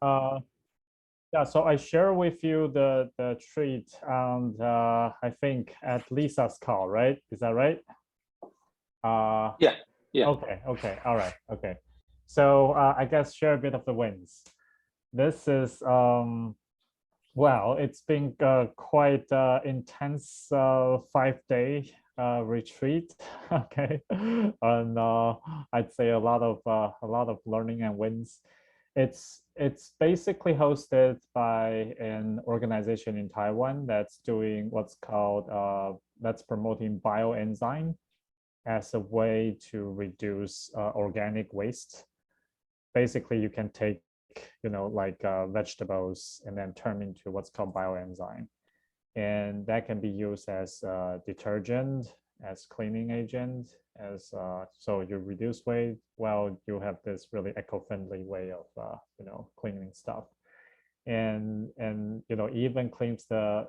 uh, yeah, so I share with you the treat, and I think at Lisa's call, right? Is that right? Uh, Yeah, yeah. okay, all right, okay. So I guess share a bit of the wins. This is well, it's been quite intense 5 day retreat. Okay, and I'd say a lot of learning and wins. It's basically hosted by an organization in Taiwan that's doing what's called that's promoting bioenzyme as a way to reduce organic waste. Basically, you can take like vegetables and then turn into what's called bioenzyme, and that can be used as detergent, as cleaning agent, as so you reduce waste while you have this really eco-friendly way of cleaning stuff, and even cleans the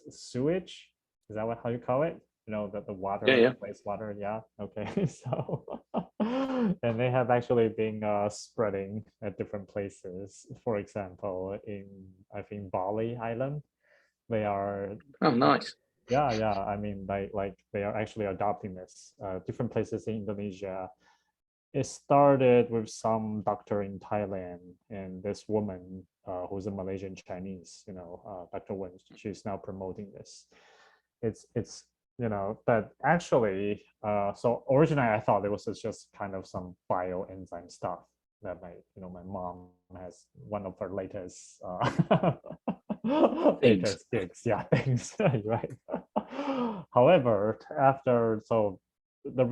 sewage. Is that how you call it? The Yeah, water, yeah. wastewater. Yeah. Okay. So, and they have actually been spreading at different places. For example, in I think Bali Island, they are. Oh, nice. Yeah, yeah. I mean, like they are actually adopting this. Different places in Indonesia. It started with some doctor in Thailand and this woman who's a Malaysian Chinese, Dr. Wen. She's now promoting this. It's but actually, so originally I thought it was just kind of some bioenzyme stuff that my mom has one of her latest Things. latest gigs, yeah, things, right. However, after so the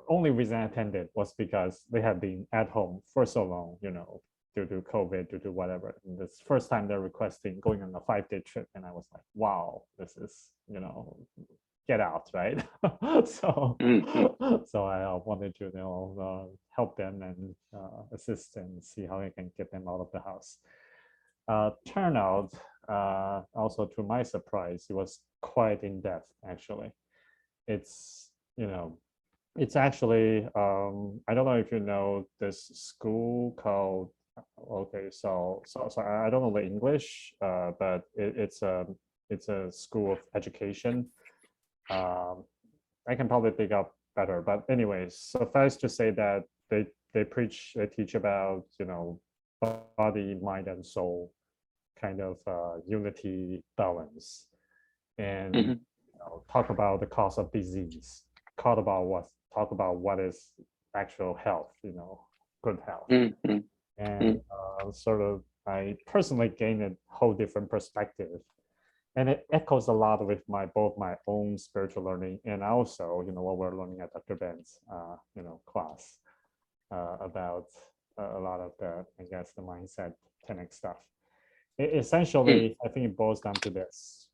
only reason I attended was because they had been at home for so long, due to COVID, due to whatever. And this first time they're requesting going on a 5 day trip, and I was like, wow, this is get out, right? So Mm-hmm. so I wanted to help them and assist and see how I can get them out of the house. Turnout, also to my surprise, it was quite in depth actually. It's it's actually I don't know if you know this school called, okay, so I don't know the English, but it's a school of education. um, I can probably pick up better, but anyways, suffice to say that they teach about body, mind, and soul kind of unity, balance, and Mm-hmm. talk about the cause of disease, talk about what is actual health, good health, Mm-hmm. and sort of I personally gained a whole different perspective, and it echoes a lot with both my own spiritual learning and also what we're learning at Dr. Ben's class about a lot of the, I guess, the mindset 10x stuff. Mm-hmm. Essentially, I think it boils down to this.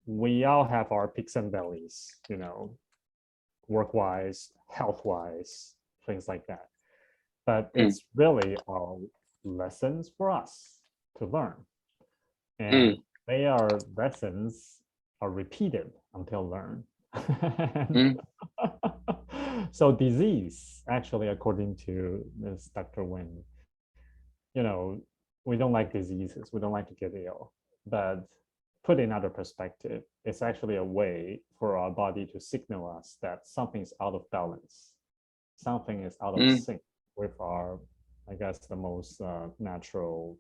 We all have our peaks and valleys, work-wise, health-wise, things like that. But it's really all lessons for us to learn. And Mm-hmm. they are lessons are repeated until learned. Mm-hmm. So disease, actually, according to this Dr. Wynn, we don't like diseases, we don't like to get ill, but put in other perspective, it's actually a way for our body to signal us that something is out of balance, something is out of sync with our, I guess, the most natural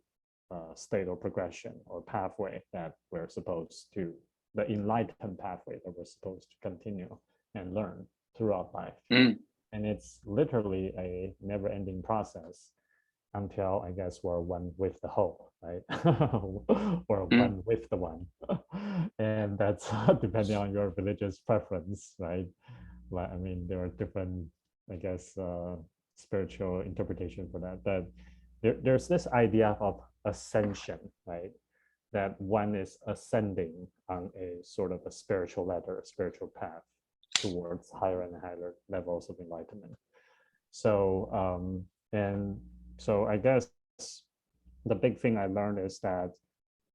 state or progression or pathway that we're supposed to, the enlightened pathway that we're supposed to continue and learn throughout life. Mm-hmm. And it's literally a never-ending process until, I guess, we're one with the whole, right? Or one with the one. And that's depending on your religious preference, right? Like, I mean, there are different, I guess, spiritual interpretation for that. But there's this idea of ascension, right? That one is ascending on a sort of a spiritual ladder, a spiritual path towards higher and higher levels of enlightenment. So, and so I guess the big thing I learned is that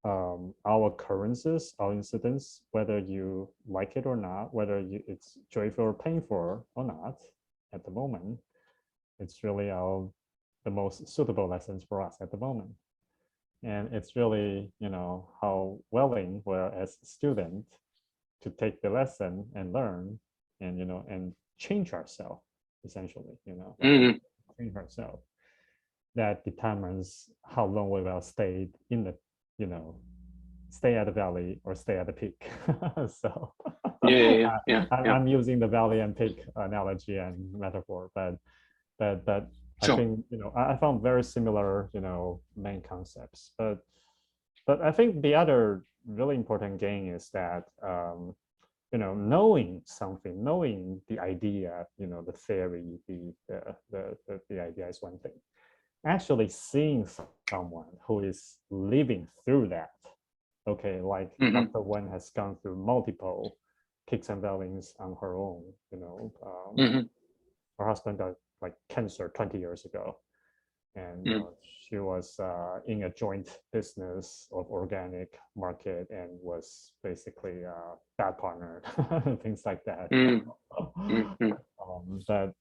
our occurrences, our incidents, whether you like it or not, whether it's joyful or painful or not, at the moment, it's really our the most suitable lessons for us at the moment. And it's really, how willing we're as students to take the lesson and learn and, and change ourselves, essentially, change ourselves. That determines how long we will stay in the, stay at the valley or stay at the peak. So I'm using the valley and peak analogy and metaphor, but Sure. I think, I found very similar, main concepts. But I think the other really important gain is that, knowing something, knowing the idea, the theory, the idea is one thing. Actually seeing someone who is living through that, okay, like Dr. Wen has gone through multiple peaks and valleys on her own, her husband got like cancer 20 years ago, and she was in a joint business of organic market and was basically a bad partner, things like that. That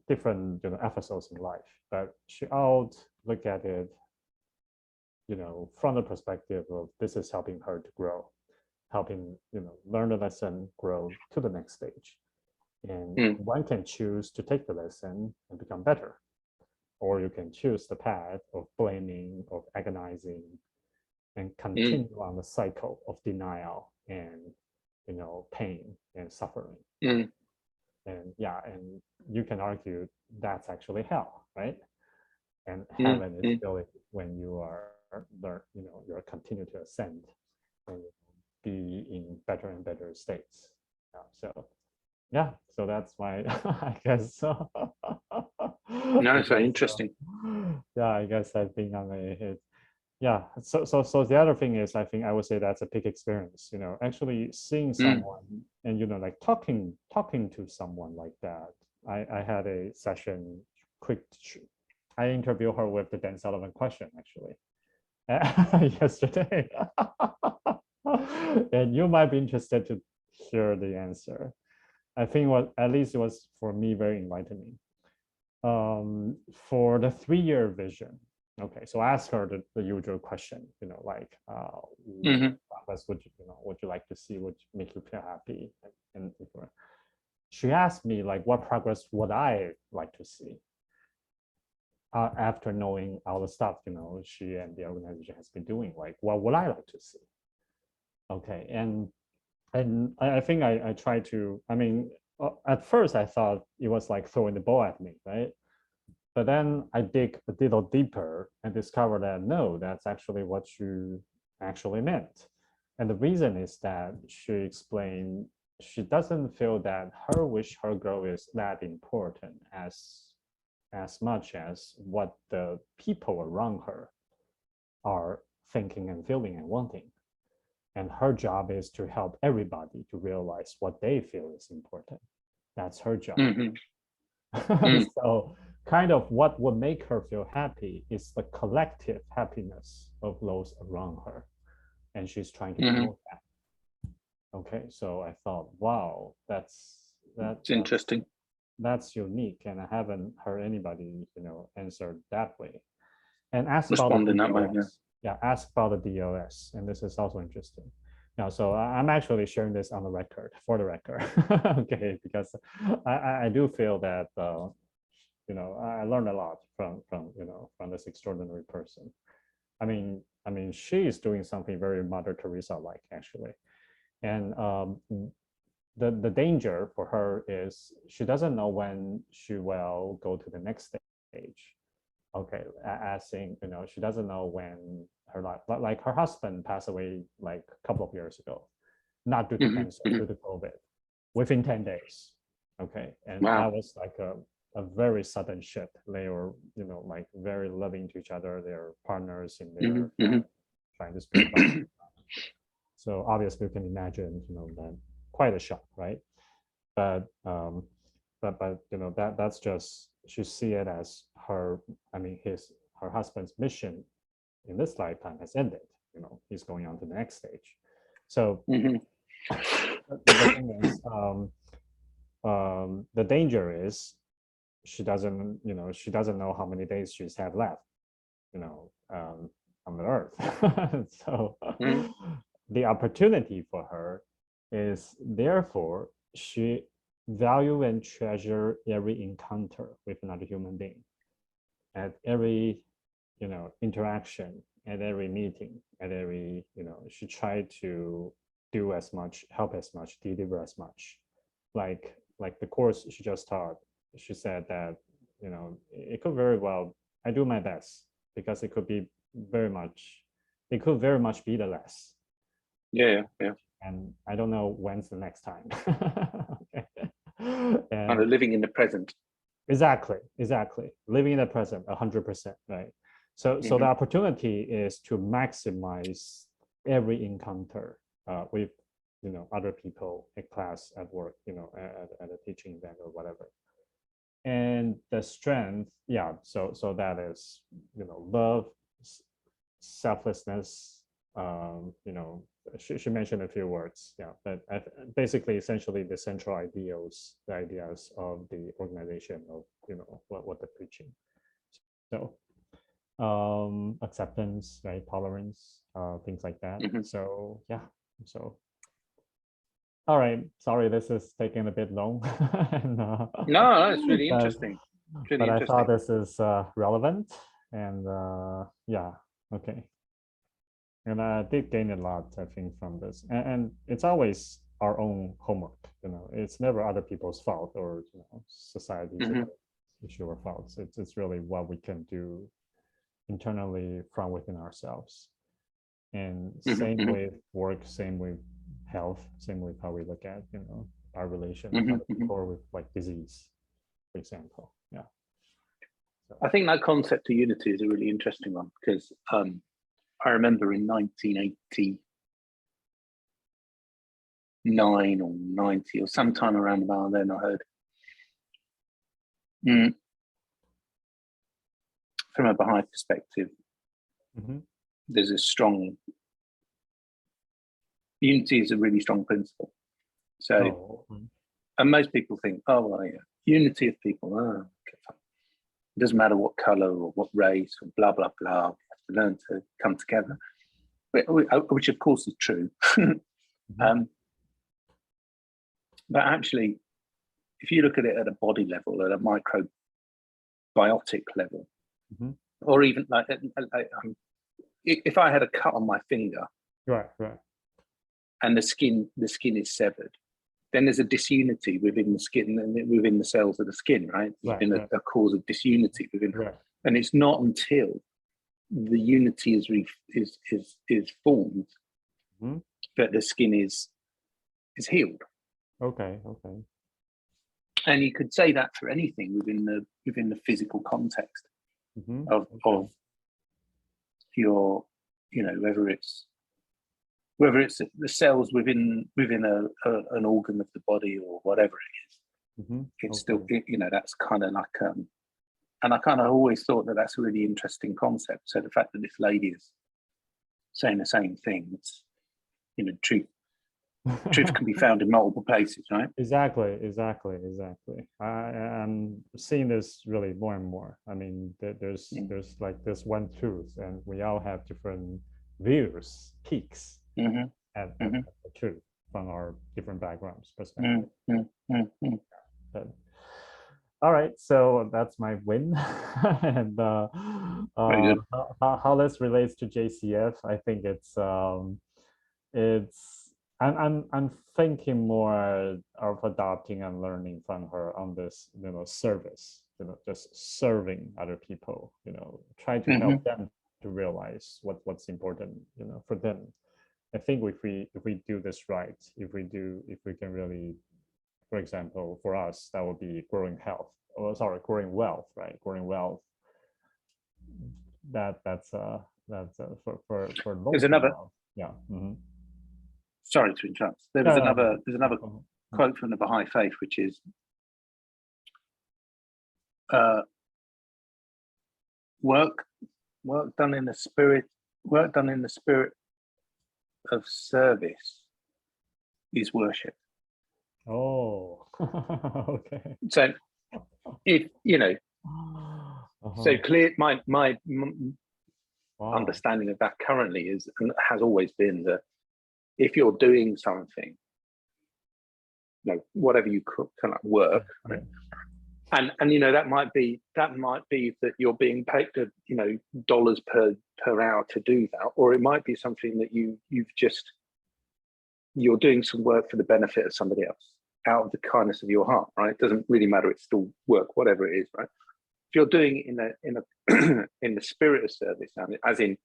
different episodes in life, but she out look at it, from the perspective of this is helping her to grow, helping learn the lesson, grow to the next stage. And one can choose to take the lesson and become better, or you can choose the path of blaming, of agonizing, and continue on the cycle of denial and pain and suffering. And and you can argue that's actually hell, right? And heaven is really when you are you're continue to ascend and be in better and better states. So that's why I guess. No, it's very interesting. I guess I've been on a hit. So the other thing is, I think I would say that's a peak experience, actually seeing someone and like talking to someone like that. I had a session, I interviewed her with the Dan Sullivan question actually yesterday. And you might be interested to hear the answer. I think at least it was for me very enlightening. For the 3-year vision. Okay, so I asked her the usual question, like, what would you like to see, would make you feel happy? And she asked me, like, what progress would I like to see? After knowing all the stuff, she and the organization has been doing, like, what would I like to see? Okay, and I think I tried to, at first I thought it was like throwing the ball at me, right? But then I dig a little deeper and discover that no, that's actually what you actually meant. And the reason is that she explained she doesn't feel that her wish, her goal is that important as much as what the people around her are thinking and feeling and wanting. And her job is to help everybody to realize what they feel is important. That's her job. So kind of what would make her feel happy is the collective happiness of those around her. And she's trying to promote that. Okay, so I thought, wow, that's interesting. That's unique, and I haven't heard anybody, answer that way. And ask about the DOS. Ask about the DOS, and this is also interesting. Now, so I'm actually sharing this on the record, for the record, okay, because I do feel that I learned a lot from this extraordinary person. I mean, she is doing something very Mother Teresa-like, actually, and the danger for her is she doesn't know when she will go to the next stage. Okay, as in, she doesn't know when her life, like her husband passed away like a couple of years ago, not due to cancer, due to COVID, within 10 days. Okay, and that was like a very sudden shift. They were, like very loving to each other. They're partners in their trying to spread life. So obviously you can imagine, that quite a shock, right? But that's just, she see it as her, her husband's mission in this lifetime has ended. He's going on to the next stage. So the thing is, the danger is she doesn't, she doesn't know how many days she's had left, on the earth. So the opportunity for her is, therefore, she value and treasure every encounter with another human being, at every interaction, at every meeting, at every she tried to do as much, help as much, deliver as much. Like the course she just taught, she said that it could very well, I do my best, because it could very much be the less. Yeah. And I don't know when's the next time. Kind of living in the present. Exactly. Living in the present, 100%, right? So the opportunity is to maximize every encounter with other people at class, at work, at a teaching event or whatever. And the strength, so that is love, selflessness. She mentioned a few words, but basically, essentially, the central ideas of the organization, of what they're preaching. So acceptance, right, tolerance, things like that. So all right, sorry, this is taking a bit long. And, no, it's really interesting. But I thought this is relevant, and okay. And I did gain a lot, I think, from this. And it's always our own homework. It's never other people's fault, or society's issue or faults. It's really what we can do internally from within ourselves. And same with work, same with health, same with how we look at our relation with other people, or with like disease, for example. Yeah. So. I think that concept of unity is a really interesting one, because I remember in 1989 or 90 or sometime around about then, I heard from a Baha'i perspective, there's a strong unity is a really strong principle. So, and most people think, oh, well, yeah, unity of people. Oh, okay. It doesn't matter what color or what race or blah, blah, blah. We have to learn to come together, which of course is true. But actually, if you look at it at a body level, at a microbiotic level, or even like if I had a cut on my finger, right, and the skin is severed, then there's a disunity within the skin and within the cells of the skin, right? A cause of disunity within, and it's not until the unity is formed that the skin is healed. Okay. And you could say that for anything within the physical context of your, whether it's the cells within an organ of the body or whatever it is, it's still, that's kind of like, and I kind of always thought that that's a really interesting concept. So the fact that this lady is saying the same thing, it's, truth can be found in multiple places, right? Exactly. I'm seeing this really more and more. I mean, there's like this one truth, and we all have different views, peaks at the truth from our different backgrounds, perspectives. But, all right, so that's my win. And how this relates to JCF, I think I'm thinking more of adopting and learning from her on this, service, just serving other people, try to help them to realize what's important, for them. I think if we do this right, if we can really, for example, for us, that would be growing wealth, right? Growing wealth. That's for there's another wealth. Yeah. Sorry to interrupt. There's another quote from the Baha'i faith, which is work done in the spirit of service is worship. Oh, okay. So if you know, so clear. My Wow. understanding of that currently is, and has always been, that if you're doing something, you know, whatever you kind of work, right? And you know, that might be that you're being paid, you know, dollars per hour to do that, or it might be something that you're doing some work for the benefit of somebody else out of the kindness of your heart, right? It doesn't really matter, it's still work, whatever it is, right? If you're doing it in a in the spirit of service, and as in,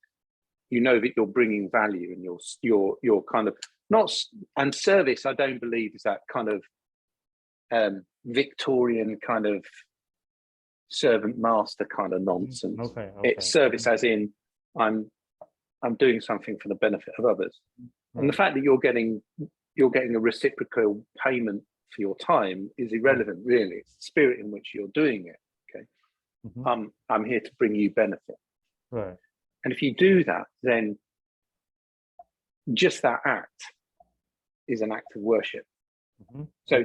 you know that you're bringing value, and you're kind of not, and service, I don't believe is that kind of Victorian kind of servant master kind of nonsense. Okay. It's service as in, I'm doing something for the benefit of others. And the fact that you're getting a reciprocal payment for your time is irrelevant, really. It's the spirit in which you're doing it. Okay, I'm here to bring you benefit. Right. And if you do that, then just that act is an act of worship. So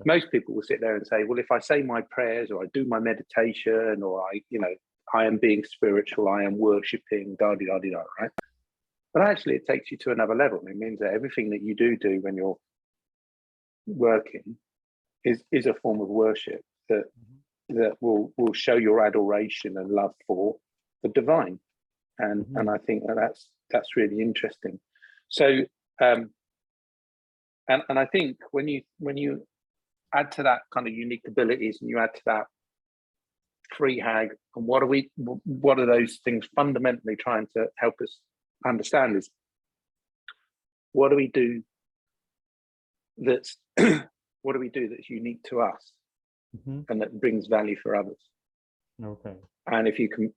most people will sit there and say, well, if I say my prayers, or I do my meditation, or I am being spiritual, I am worshiping, right? But actually, it takes you to another level. It means that everything that you do when you're working is a form of worship that will show your adoration and love for the divine. And I think that's really interesting. So and I think when you add to that kind of unique abilities, and you add to that free hag, and what are those things fundamentally trying to help us understand is, what do we do that's unique to us, and that brings value for others? Okay. And if you can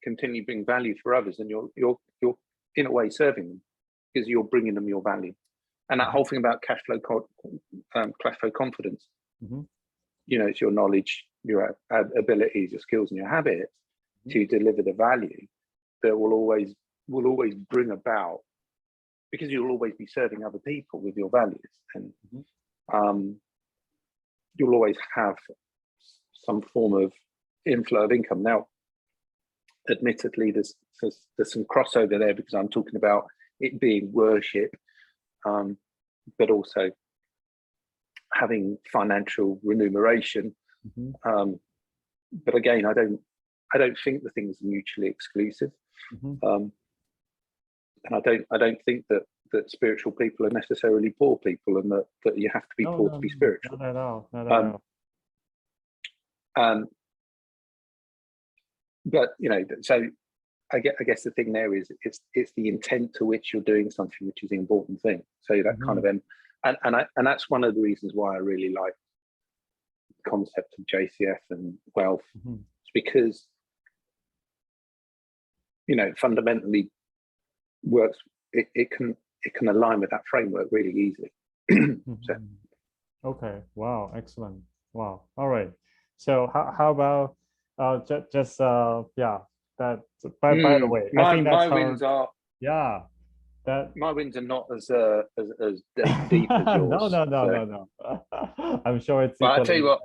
continue to bring value for others, then you're in a way serving them, because you're bringing them your value. And that whole thing about cash flow confidence, you know, it's your knowledge, your abilities, your skills, and your habits to deliver the value that will always bring about, because you'll always be serving other people with your values, and you'll always have some form of inflow of income. Now, admittedly, there's some crossover there, because I'm talking about it being worship, but also having financial remuneration. But again, I don't think the things are mutually exclusive. And I don't think that spiritual people are necessarily poor people, and that you have to be poor to be spiritual. Not at all. Not at all. But you know, so I guess the thing there is, it's the intent to which you're doing something, which is the important thing. So that kind of and that's one of the reasons why I really like the concept of JCF and wealth. It's because, you know, fundamentally works. It can align with that framework really easily. So. Okay. Wow. Excellent. Wow. All right. So how about just yeah. That by the way, I think that's my wins are my wins are not as deep as yours. No. I'm sure it's. But I tell you what,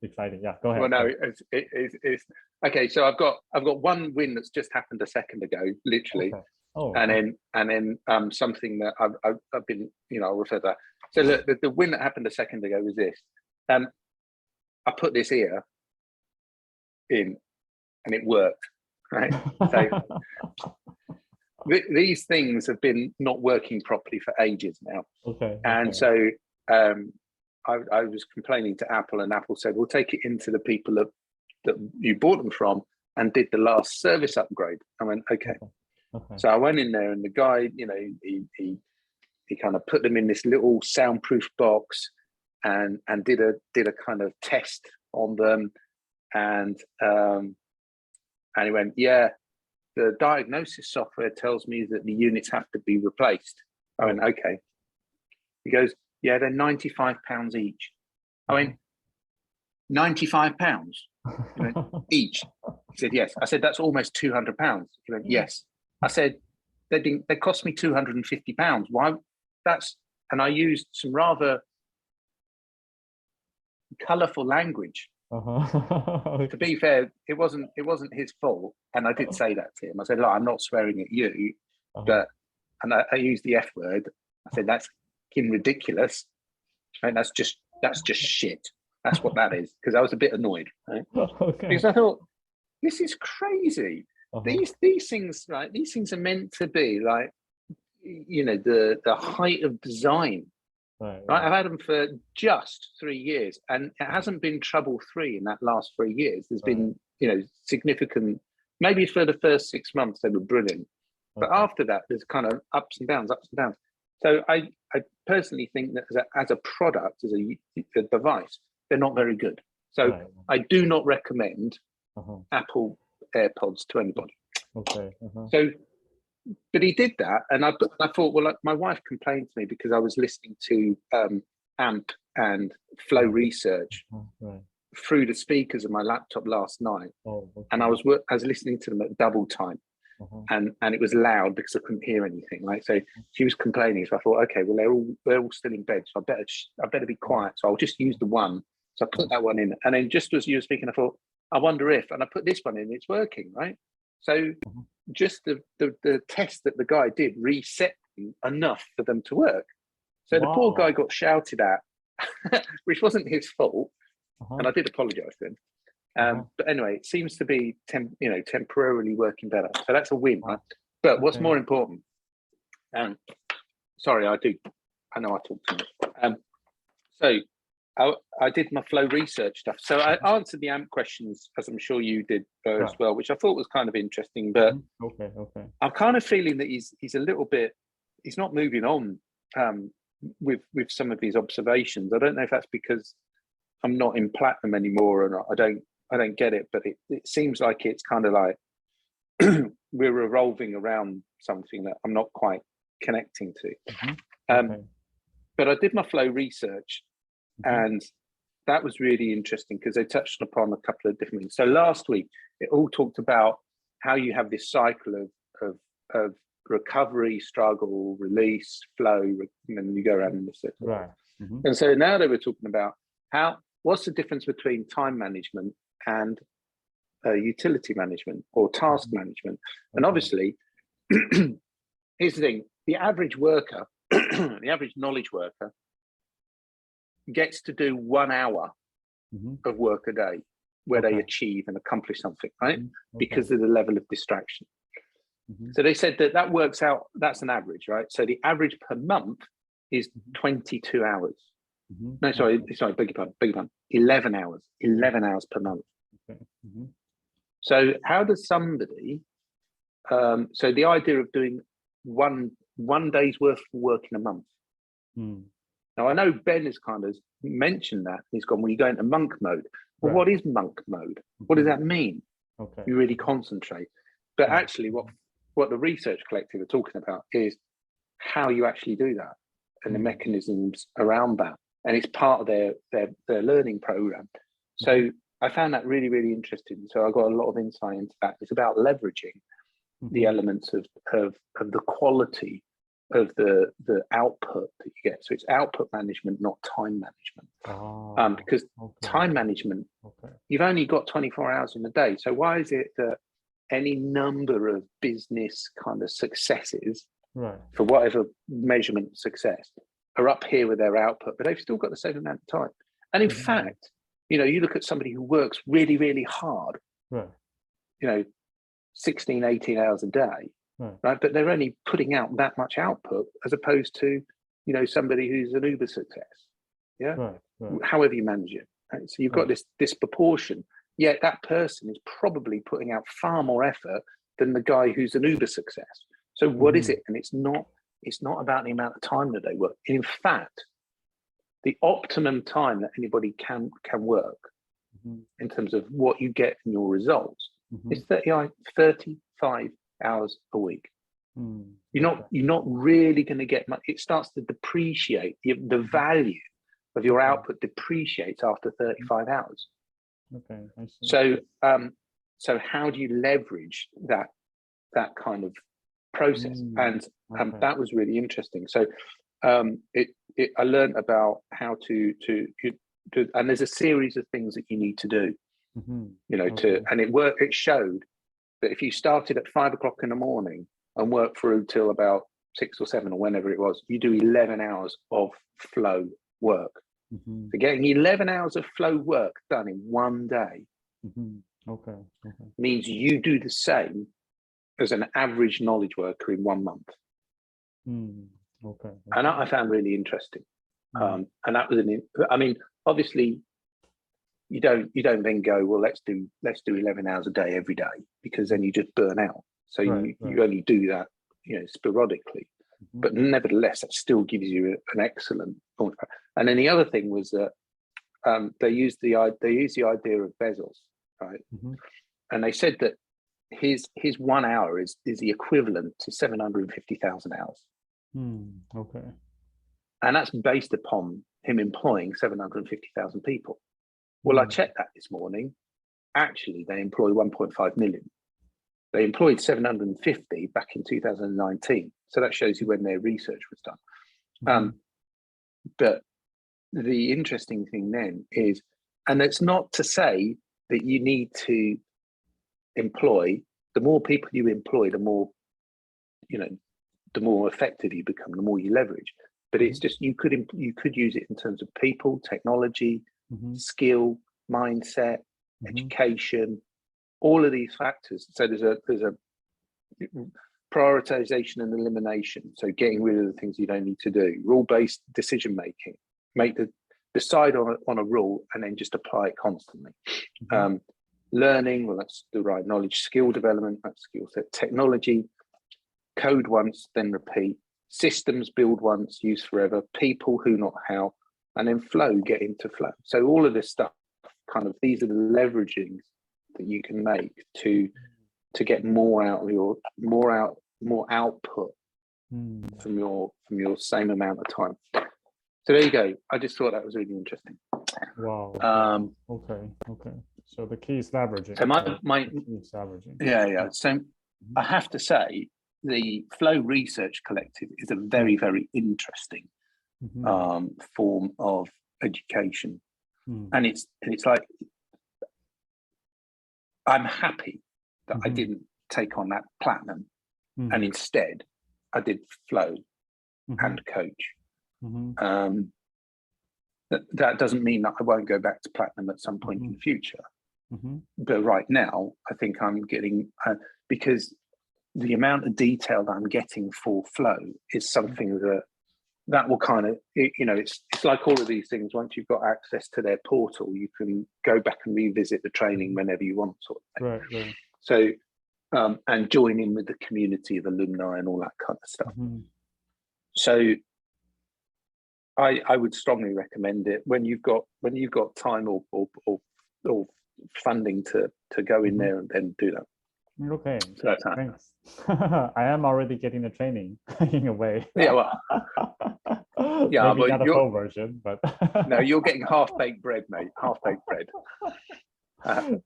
exciting. Yeah, go ahead. Well, no, it's okay. So I've got one win that's just happened a second ago, literally, and then something that I've been, you know, I'll refer to that. So the win that happened a second ago was this. I put this ear in, and it worked. Right. So these things have been not working properly for ages now. And so I was complaining to Apple, and Apple said, we'll take it into the people that you bought them from, and did the last service upgrade. I went, okay. So I went in there, and the guy, you know, he kind of put them in this little soundproof box, and did a kind of test on them, and he went, yeah, the diagnosis software tells me that the units have to be replaced. I went, okay. He goes, yeah, they're £95 each. I went, £95? He went, each? He said, yes. I said, that's almost £200. He went, yes. I said, they cost me £250. Why? And I used some rather colourful language To be fair, it wasn't his fault, and I did say that to him. I said, "Look, I'm not swearing at you, but," and I used the F word. I said, "That's fucking ridiculous, and that's just shit. That's what that is." Because I was a bit annoyed, right? Because I thought, this is crazy. These things, right? These things are meant to be like, you know, the height of design. Right. I've had them for just 3 years, and it hasn't been trouble-free in that last 3 years. There's been, you know, significant. Maybe for the first 6 months they were brilliant, but after that, there's kind of ups and downs. So I personally think that as a product, as a device, they're not very good. So I do not recommend Apple AirPods to anybody. So, but he did that, and I thought, well, like, my wife complained to me because I was listening to AMP and Flow Research through the speakers of my laptop last night, and I was listening to them at double time, and it was loud because I couldn't hear anything. Right, so she was complaining. So I thought, okay, well, they're all still in bed, so I better be quiet. So I'll just use the one. So I put that one in, and then just as you were speaking, I thought, I wonder if, and I put this one in, it's working, right? So just the test that the guy did reset enough for them to work. So the poor guy got shouted at, which wasn't his fault, and I did apologise to him. But anyway, it seems to be temporarily working better. So that's a win, right? But what's more important? Sorry, I know I talk too much. So I did my Flow Research stuff. So I answered the AMP questions, as I'm sure you did as well, which I thought was kind of interesting. But I'm kind of feeling that he's a little bit, he's not moving on with some of these observations. I don't know if that's because I'm not in platinum anymore or not. I don't get it, but it seems like it's kind of like we're revolving around something that I'm not quite connecting to. But I did my Flow Research. And that was really interesting because they touched upon a couple of different things. So last week, it all talked about how you have this cycle of recovery, struggle, release, flow, and then you go around in this circle. Right. And so now they were talking about what's the difference between time management and utility management or task management. And obviously, here's the thing, the average worker, the average knowledge worker, gets to do 1 hour of work a day where they achieve and accomplish something, right? Because of the level of distraction. So they said that works out, that's an average, right? So the average per month is 22 hours. No, sorry, beg your pardon, 11 hours per month. So how does somebody, so the idea of doing one day's worth of work in a month. Now, I know Ben has kind of mentioned that. He's gone, well, you go into monk mode. Well, what is monk mode? What does that mean? You really concentrate. But actually, what the research collective are talking about is how you actually do that and the mechanisms around that. And it's part of their learning program. So I found that really, really interesting. So I got a lot of insight into that. It's about leveraging the elements of the quality of the output that you get. So it's output management, not time management. Because time management, you've only got 24 hours in a day. So why is it that any number of business kind of successes, for whatever measurement success, are up here with their output, but they've still got the same amount of time? And in fact, you look at somebody who works really, really hard, 16, 18 hours a day, right? But they're only putting out that much output as opposed to, somebody who's an uber success. However you manage it. Right? So you've got this disproportion, yet that person is probably putting out far more effort than the guy who's an uber success. So what is it? And it's not about the amount of time that they work. In fact, the optimum time that anybody can work in terms of what you get in your results is 35 hours a week. You're not really going to get much. It starts to depreciate. The value of your output depreciates after 35 hours. I see. So how do you leverage that kind of process? And that was really interesting. So I learned about how to and there's a series of things that you need to do, you know, and it showed that if you started at 5 o'clock in the morning and worked through till about 6 or 7 or whenever it was, you do 11 hours of flow work. So getting 11 hours of flow work done in one day means you do the same as an average knowledge worker in 1 month. And that I found really interesting. And that was I mean, obviously you don't then go, well, let's do 11 hours a day every day, because then you just burn out. So you only do that, you know, sporadically. But nevertheless, that still gives you an excellent point. And then the other thing was that they used the idea of Bezos, right? And they said that his 1 hour is the equivalent to 750,000 hours. And that's based upon him employing 750,000 people. Well, I checked that this morning. Actually, they employ 1.5 million. They employed 750 back in 2019. So that shows you when their research was done. But the interesting thing then is, and it's not to say that you need to employ, the more people you employ, the more, you know, the more effective you become, the more you leverage. But it's just, you could use it in terms of people, technology, skill, mindset, education, all of these factors. So there's a prioritization and elimination. So getting rid of the things you don't need to do, rule-based decision making, decide on a rule and then just apply it constantly. Learning, well, that's the right knowledge. Skill development, that's skill set. Technology, code once, then repeat. Systems, build once, use forever. People, who, not how. And then flow, get into flow. So all of this stuff, kind of, these are the leveragings that you can make to get more out of your more output from your same amount of time. So there you go. I just thought that was really interesting. Wow. Okay. So the key is leveraging. So my is leveraging. Yeah. So I have to say, the Flow Research Collective is a very, very interesting form of education, and it's like, I'm happy that I didn't take on that platinum, and instead I did Flow and coach. That doesn't mean that I won't go back to platinum at some point in the future. But right now, I think I'm getting, because the amount of detail that I'm getting for Flow is something that will kind of, you know, it's like all of these things. Once you've got access to their portal, you can go back and revisit the training whenever you want, sort of thing. Right. So, and join in with the community of alumni and all that kind of stuff. So I would strongly recommend it when you've got time or funding to go in there and then do that. Okay. So that's how. Thanks. I am already getting the training in a way. Yeah, well. Yeah, maybe but not a full version, but no, you're getting half-baked bread, mate. Half-baked bread.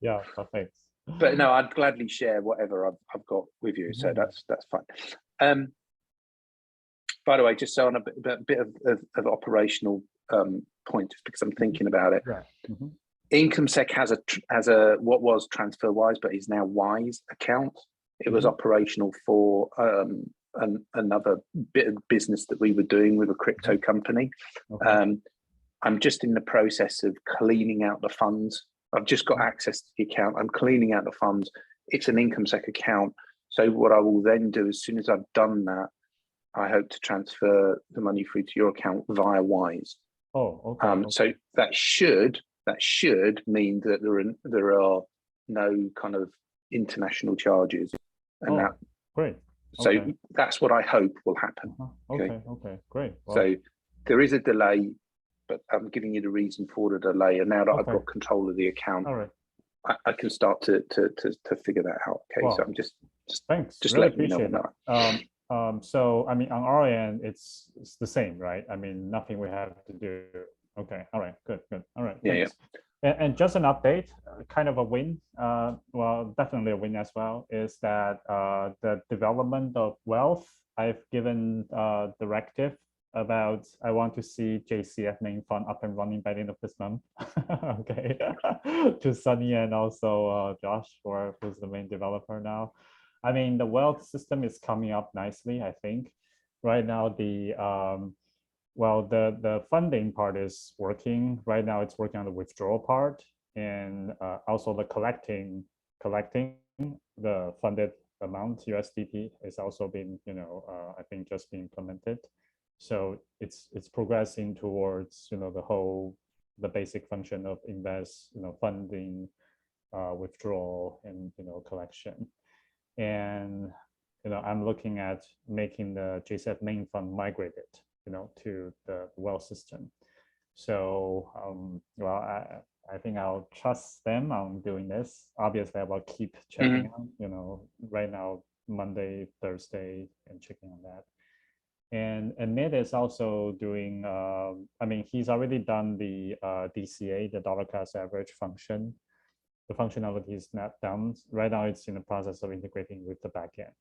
Yeah, thanks. But no, I'd gladly share whatever I've got with you. So that's fine. By the way, just so on a bit of operational point, just because I'm thinking about it. Right. IncomeSec has a what was TransferWise, but is now Wise account. It was operational for another bit of business that we were doing with a crypto company. I'm just in the process of cleaning out the funds. I've just got access to the account. I'm cleaning out the funds. It's an IncomeSec account. So what I will then do, as soon as I've done that, I hope to transfer the money through to your account via Wise. So that should mean that there are no kind of international charges, and that great. So that's what I hope will happen. Okay, great. Well, so there is a delay, but I'm giving you the reason for the delay, and now that I've got control of the account, I can start to figure that out. Okay, well, so I'm just thanks. Just really letting you know. So I mean, on our end, it's the same, right? I mean, nothing we have to do. Okay, all right, good. All right, thanks. Yeah. And just an update, kind of a win, well, definitely a win as well, is that the development of wealth, I've given directive about I want to see JCF main fund up and running by the end of this month. Okay, to Sunny and also Josh, who's the main developer now. I mean, the wealth system is coming up nicely, I think. Right now, the funding part is working. Right now, it's working on the withdrawal part, and also the collecting the funded amount USDT is also been, I think just being implemented. So it's progressing towards, the basic function of invest, funding, withdrawal, and collection. And I'm looking at making the JCF main fund migrated, to the wealth system. So I think I'll trust them on doing this. Obviously, I will keep checking on, right now, Monday, Thursday, and checking on that. And Amit is also doing, I mean, he's already done the DCA, the dollar cost average function. The functionality is not done. Right now, it's in the process of integrating with the backend.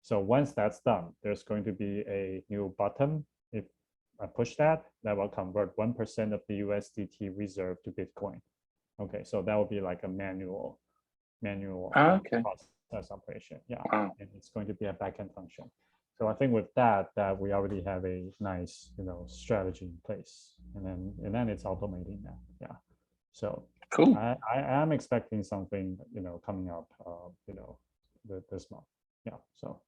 So once that's done, there's going to be a new button. If I push that, that will convert 1% of the USDT reserve to Bitcoin. Okay, so that will be like a manual process operation. Yeah, and it's going to be a backend function. So I think with that we already have a nice, strategy in place, and then it's automating that. Yeah, so cool. I am expecting something, coming up, this month. Yeah. So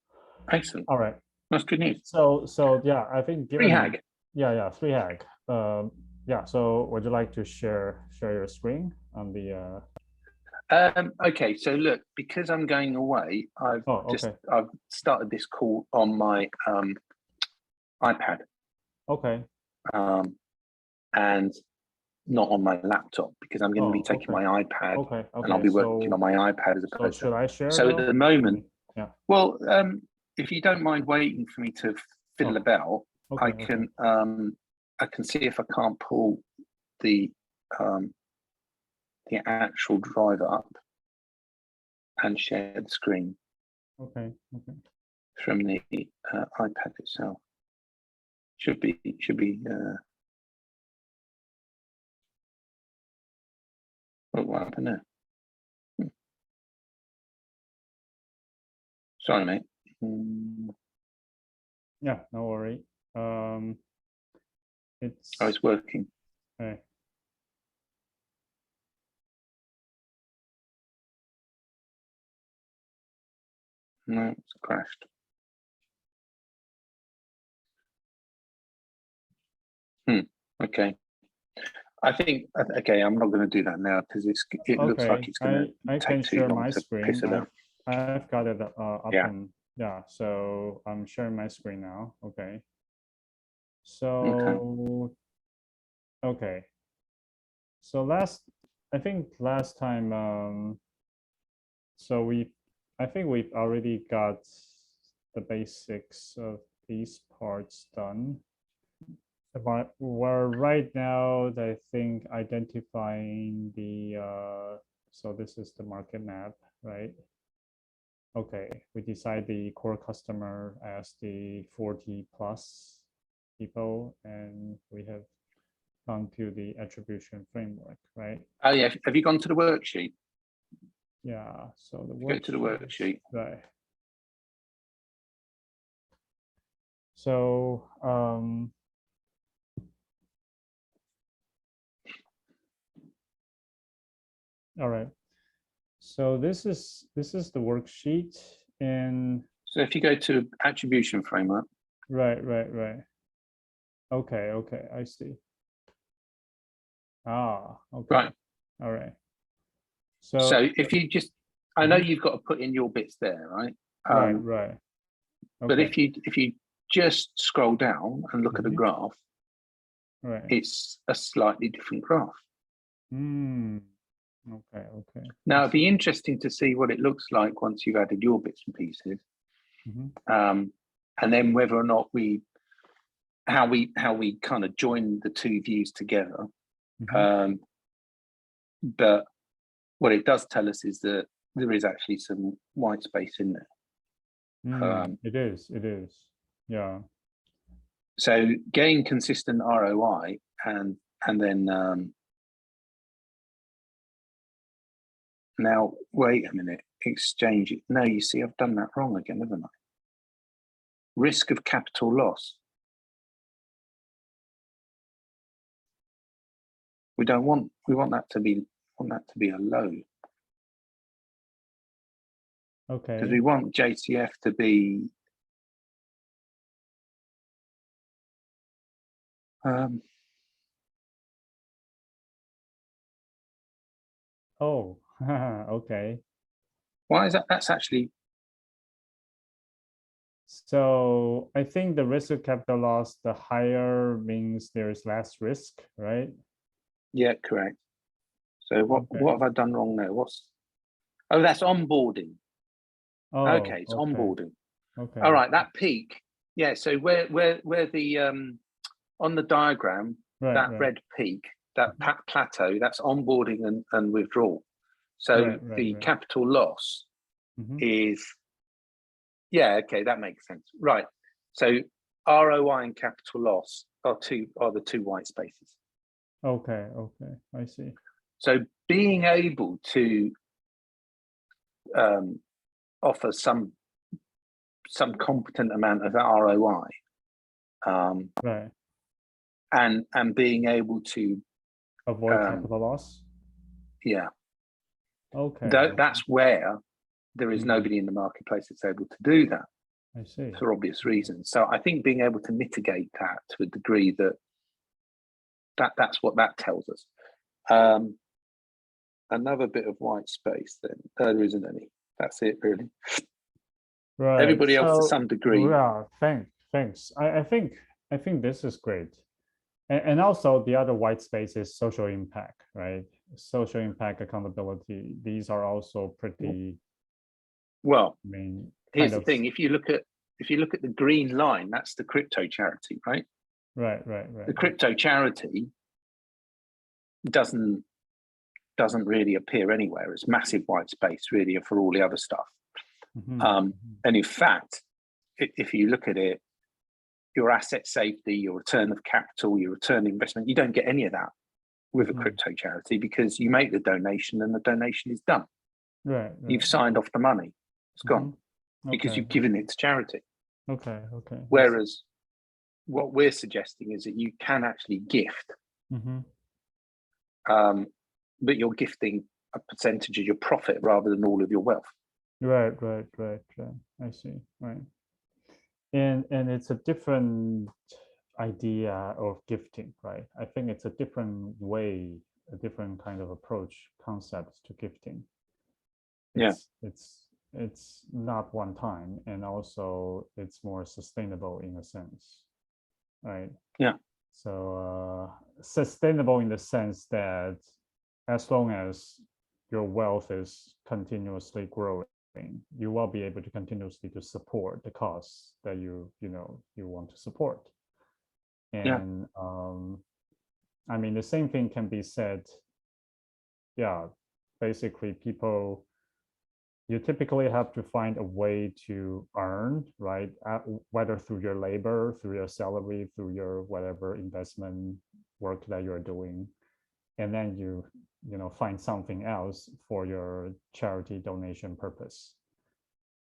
excellent. All right. That's good news. So yeah, I think free hag. Yeah, free hag. Yeah. So would you like to share your screen on the? Okay, so look, because I'm going away, I've started this call on my iPad. Okay. And not on my laptop, because I'm going to be taking my iPad and I'll be working on my iPad as opposed to. Should I share? So at the moment, yeah. Well, if you don't mind waiting for me to fiddle about, I can see if I can't pull the actual drive up and share the screen. Okay. From the iPad itself. Should be. What happened there? Sorry, mate. Yeah, no worry. It's working. Okay. No, it's crashed. Okay. I think, I'm not going to do that now because it looks like it's going to take too long to piss it up. I've got it up. Yeah, so I'm sharing my screen now. Okay. So, okay. So I think last time, I think we've already got the basics of these parts done. But we're right now, I think, identifying the, so this is the market map, right? Okay, we decide the core customer as the 40 plus people, and we have gone to the attribution framework, right? Oh yeah, have you gone to the worksheet? Yeah, so go to the worksheet. Right. So, all right. So this is the worksheet, and so if you go to attribution framework. Right. Okay, I see. Okay. Right. All right. So if you just, I know you've got to put in your bits there, right? Right. Okay. But if you just scroll down and look at the graph, right, it's a slightly different graph. Okay. Now it'd be interesting to see what it looks like once you've added your bits and pieces, and then whether or not how we kind of join the two views together. But what it does tell us is that there is actually some white space in there. It is. Yeah. So gain consistent ROI and then now wait a minute, exchange it. No, you see, I've done that wrong again, haven't I? Risk of capital loss. We want that to be a low. Okay. Because we want JCF to be oh, okay. Why is that? That's actually. So I think the risk of capital loss, the higher means there is less risk, right? Yeah, correct. So what have I done wrong there? Oh, that's onboarding. Oh, okay, it's onboarding. Okay. All right, that peak. Yeah, so where the on the diagram, that red peak, that plateau, that's onboarding and withdrawal. So the capital loss is, yeah, okay, that makes sense. Right. So ROI and capital loss are the two white spaces. Okay, I see. So being able to offer some competent amount of ROI, and being able to avoid capital loss. Yeah. Okay. That's where there is nobody in the marketplace that's able to do that. I see. For obvious reasons. So I think being able to mitigate that to a degree that's what that tells us. Another bit of white space then. There isn't any. That's it really. Right. Everybody else to some degree. Yeah, thanks. I think this is great. And also the other white space is social impact, right? Social impact, accountability. These are also pretty well. Here's the thing: if you look at the green line, that's the crypto charity, right? Right. The crypto charity doesn't really appear anywhere. It's massive white space, really, for all the other stuff. And in fact, if you look at it, your asset safety, your return of capital, your return investment, you don't get any of that with a crypto charity because you make the donation and the donation is done. Right. You've signed off the money. It's gone because you've given it to charity. Okay. Whereas what we're suggesting is that you can actually gift, but you're gifting a percentage of your profit rather than all of your wealth. Right. I see. Right. And it's a different idea of gifting, right? I think it's a different way, a different kind of approach, concept to gifting. It's not one time, and also it's more sustainable in a sense, right? Yeah. So sustainable in the sense that as long as your wealth is continuously growing, you will be able to continuously to support the costs that you want to support. And I mean, the same thing can be said. Yeah, basically people, you typically have to find a way to earn, right? Whether through your labor, through your salary, through your whatever investment work that you're doing. And then you find something else for your charity donation purpose.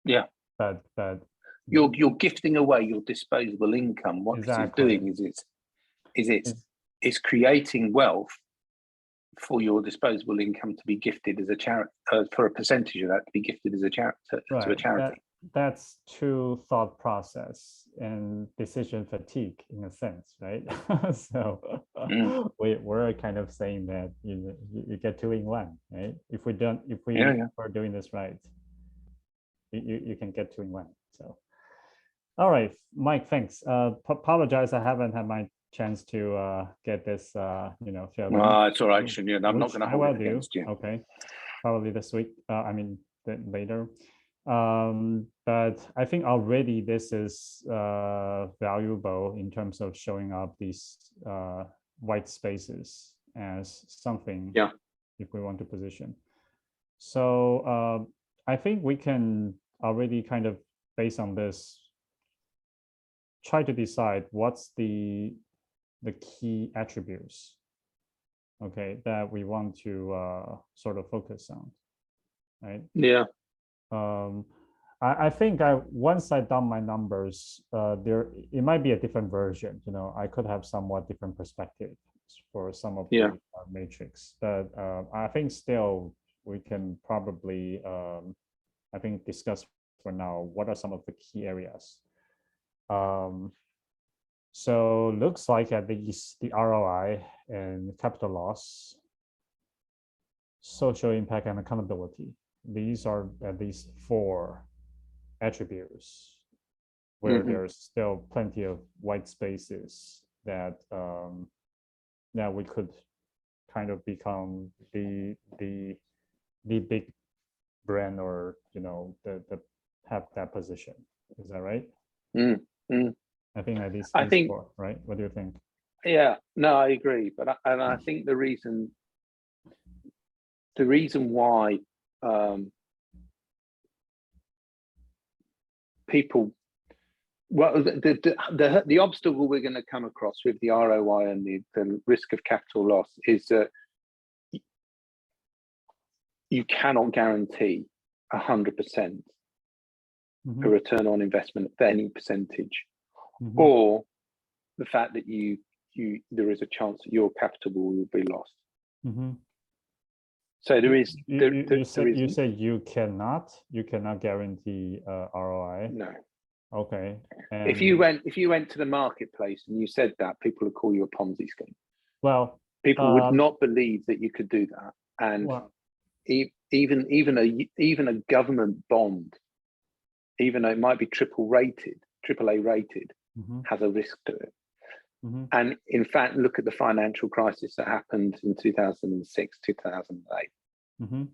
Yeah. But you're gifting away your disposable income. What this is doing is it's creating wealth for your disposable income to be gifted as a charity, for a percentage of that to be gifted as a charity to a charity. That's true thought process and decision fatigue in a sense, right? So we're kind of saying that you get two in one, right? If we are doing this right, you can get two in one. So, all right, Mike, thanks. Apologize, I haven't had my chance to get this, filled in. It's all right, Shin. I'm not going to hold it against you. Okay, probably this week. Later. But I think already this is valuable in terms of showing up these white spaces as something. If we want to position. So I think we can already kind of, based on this, try to decide what's the key attributes, okay, that we want to sort of focus on, right? Yeah. I think once I've done my numbers, it might be a different version. I could have somewhat different perspective for some of the matrix, but I think still we can probably I think discuss for now what are some of the key areas. So looks like at least the ROI and capital loss, social impact, and accountability. These are at least 4 attributes where there's still plenty of white spaces that that we could kind of become the big brand, or the have that position. Is that right? I think at least these 4, right? What do you think? Yeah, no, I agree. But I think the reason why people, well, the obstacle we're going to come across with the ROI and the risk of capital loss is that you cannot guarantee 100% a return on investment of any percentage, or the fact that there is a chance that your capital will be lost. So there is. You say you cannot guarantee ROI. No. Okay. And if you went to the marketplace and you said that, people would call you a Ponzi scheme. Well, people would not believe that you could do that, and even a government bond, even though it might be AAA rated, has a risk to it. And in fact, look at the financial crisis that happened in 2006, 2008.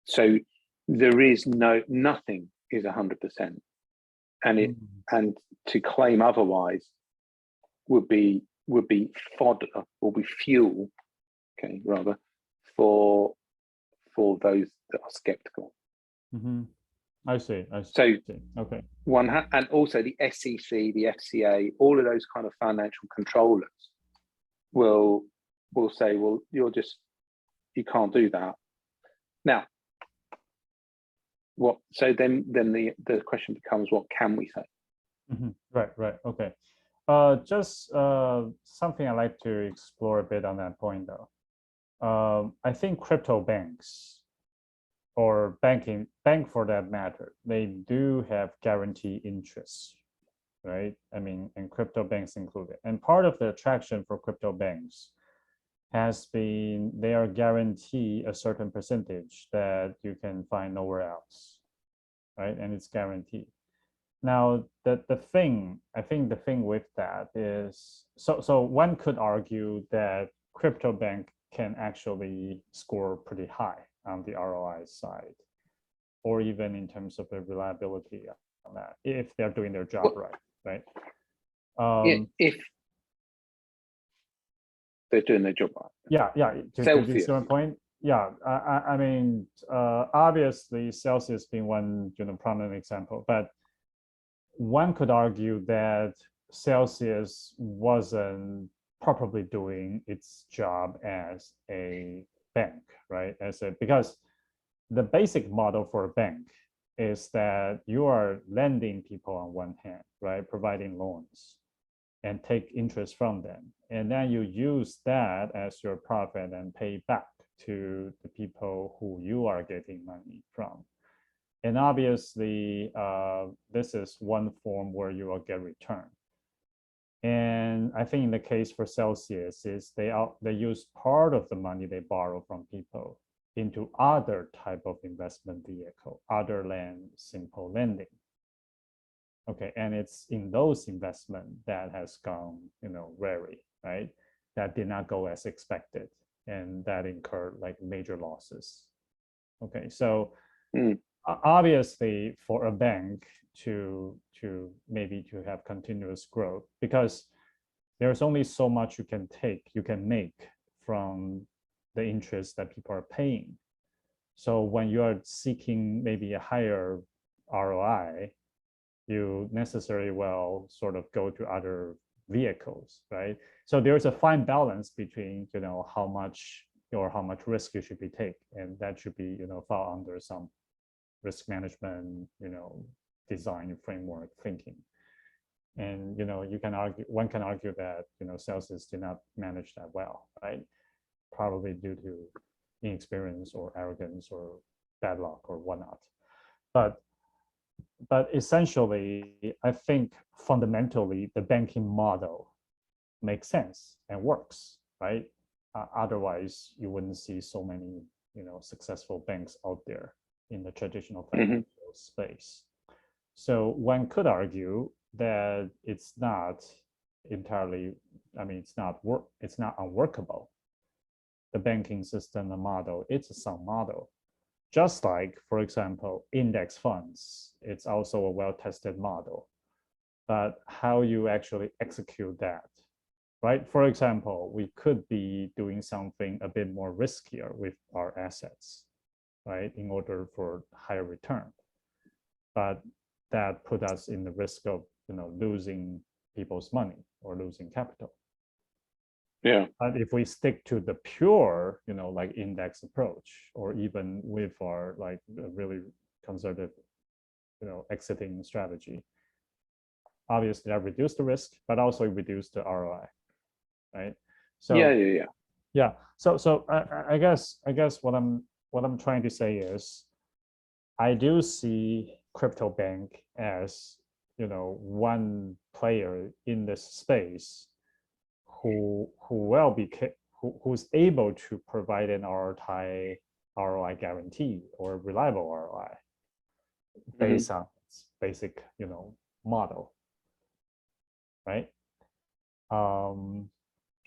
So there is nothing is 100%, and to claim otherwise would be fodder, will be fuel, rather, for those that are skeptical. I see. So okay. And also the SEC, the FCA, all of those kind of financial controllers will say, well, you can't do that. Now, what? So then the question becomes, what can we say? Right. Okay. Just something I'd like to explore a bit on that point, though. I think crypto banks, or bank for that matter, they do have guaranteed interest, right? I mean, and crypto banks included. And part of the attraction for crypto banks has been they are guaranteed a certain percentage that you can find nowhere else, right? And it's guaranteed. Now, I think the thing with that is, so one could argue that crypto bank can actually score pretty high on the ROI side, or even in terms of the reliability on that, if they're doing their job right? If they're doing their job right. Yeah. To your point, yeah. I mean, obviously, Celsius being one prominent example, but one could argue that Celsius wasn't properly doing its job as a bank, right? Because the basic model for a bank is that you are lending people on one hand, right? Providing loans and take interest from them. And then you use that as your profit and pay back to the people who you are getting money from. And obviously, this is one form where you will get return. And I think in the case for Celsius is they use part of the money they borrow from people into other type of investment vehicle, other than simple lending. Okay, and it's in those investment that has gone, wary, right? That did not go as expected, and that incurred like major losses. Okay, so obviously for a bank to maybe to have continuous growth, because there's only so much you can make from the interest that people are paying. So when you are seeking maybe a higher ROI, you necessarily will sort of go to other vehicles, right? So there's a fine balance between, how much risk you should be take, and that should be, fall under some risk management, design framework thinking. And one can argue that Celsius did not manage that well, right? Probably due to inexperience or arrogance or bad luck or whatnot. But essentially, I think fundamentally the banking model makes sense and works, right? Otherwise, you wouldn't see so many successful banks out there in the traditional financial space. So one could argue that it's not entirely, it's not unworkable. The banking system, the model, it's a sound model. Just like, for example, index funds, it's also a well-tested model. But how you actually execute that, right? For example, we could be doing something a bit more riskier with our assets, right, in order for higher return. But that put us in the risk of losing people's money or losing capital. Yeah. But if we stick to the pure, like index approach, or even with our like really conservative, exiting strategy, obviously that reduced the risk, but also reduced the ROI, right? So yeah. So I guess what I'm trying to say is, I do see crypto bank as one player in this space who's able to provide an ROI guarantee or reliable ROI based on its basic model, right?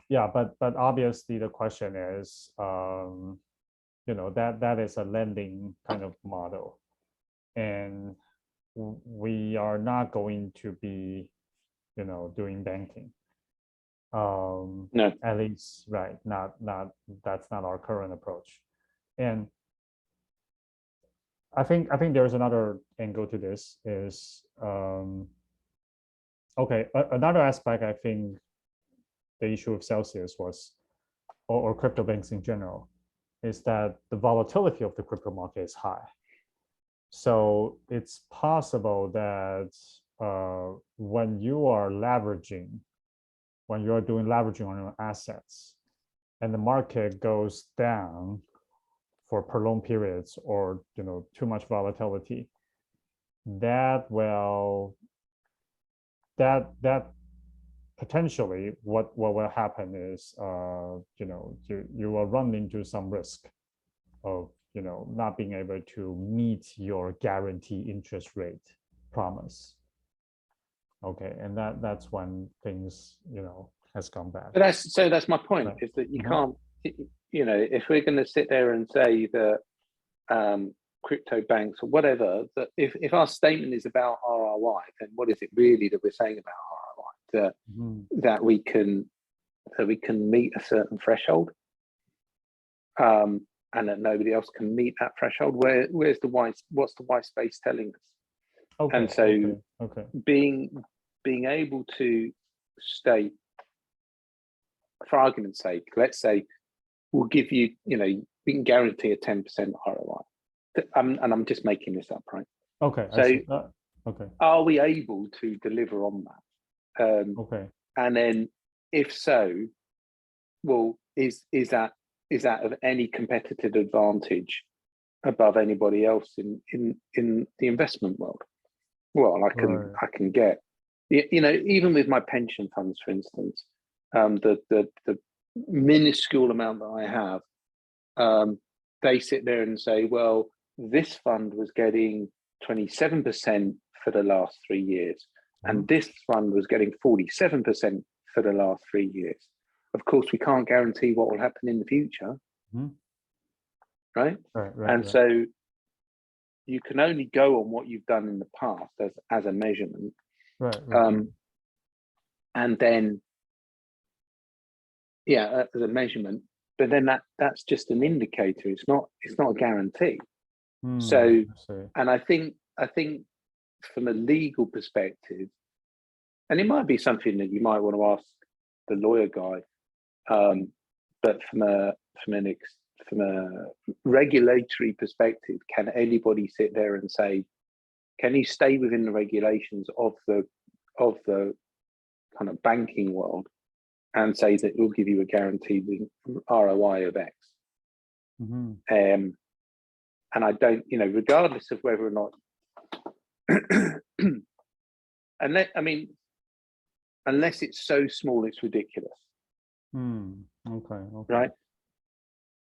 Yeah, but obviously the question is, that is a lending kind of model, and we are not going to be doing banking. No. At least, right, not that's not our current approach. And I think there's another angle to this is, okay, another aspect. I think the issue of Celsius was, or crypto banks in general, is that the volatility of the crypto market is high. So it's possible that when you are doing leveraging on your assets, and the market goes down for prolonged periods or too much volatility, that potentially what will happen is you will run into some risk of not being able to meet your guarantee interest rate promise. Okay, and that's when things has gone bad. But that's my point, right? Is that you can't, if we're going to sit there and say that crypto banks or whatever, that if our statement is about ROI, then what is it really that we're saying about ROI? That we can meet a certain threshold, and that nobody else can meet that threshold. What's the white space telling us? Okay, and so being able to state, for argument's sake, let's say we'll give you, we can guarantee a 10% ROI. And I'm just making this up, right? Okay. So, are we able to deliver on that? Okay. And then, if so, well, is that of any competitive advantage above anybody else in the investment world? Well, I can get, even with my pension funds, for instance, the minuscule amount that I have, they sit there and say, well, this fund was getting 27% for the last 3 years, and this fund was getting 47% for the last 3 years. Of course, we can't guarantee what will happen in the future, right? And so you can only go on what you've done in the past as a measurement, and then as a measurement. But then that's just an indicator. It's not a guarantee. So, and I think from a legal perspective, and it might be something that you might want to ask the lawyer guy, but from a regulatory perspective, can anybody sit there and say, can you stay within the regulations of the kind of banking world and say that we'll give you a guaranteed ROI of X? And I don't, regardless of whether or not, unless it's so small, it's ridiculous. Okay. Right.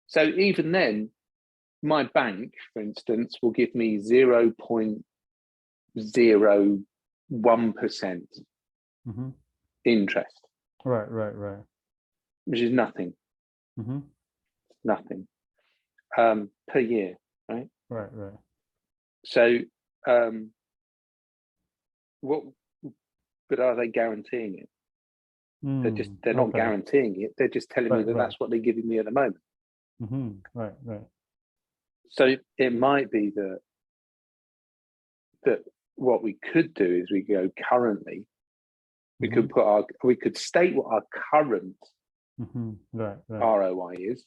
So even then, my bank, for instance, will give me 0.01% interest. Right. Which is nothing. Nothing. Per year, right? Right. So, but are they guaranteeing it? They're not guaranteeing it. They're just telling me that that's what they're giving me at the moment. Right. So it might be that what we could do is we go currently, we could state what our current ROI is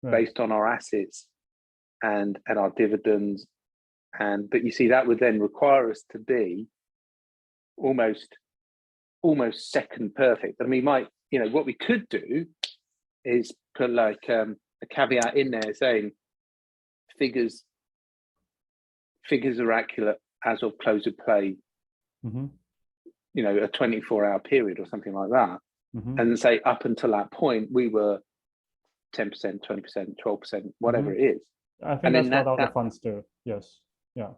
based on our assets and our dividends, but you see that would then require us to be almost second perfect. I mean, what we could do is put like a caveat in there saying figures are accurate as of close of play, a 24-hour period or something like that, and say up until that point we were 10%, 20%, 12%, whatever it is. I think that's what all the funds do. Yes. Yeah.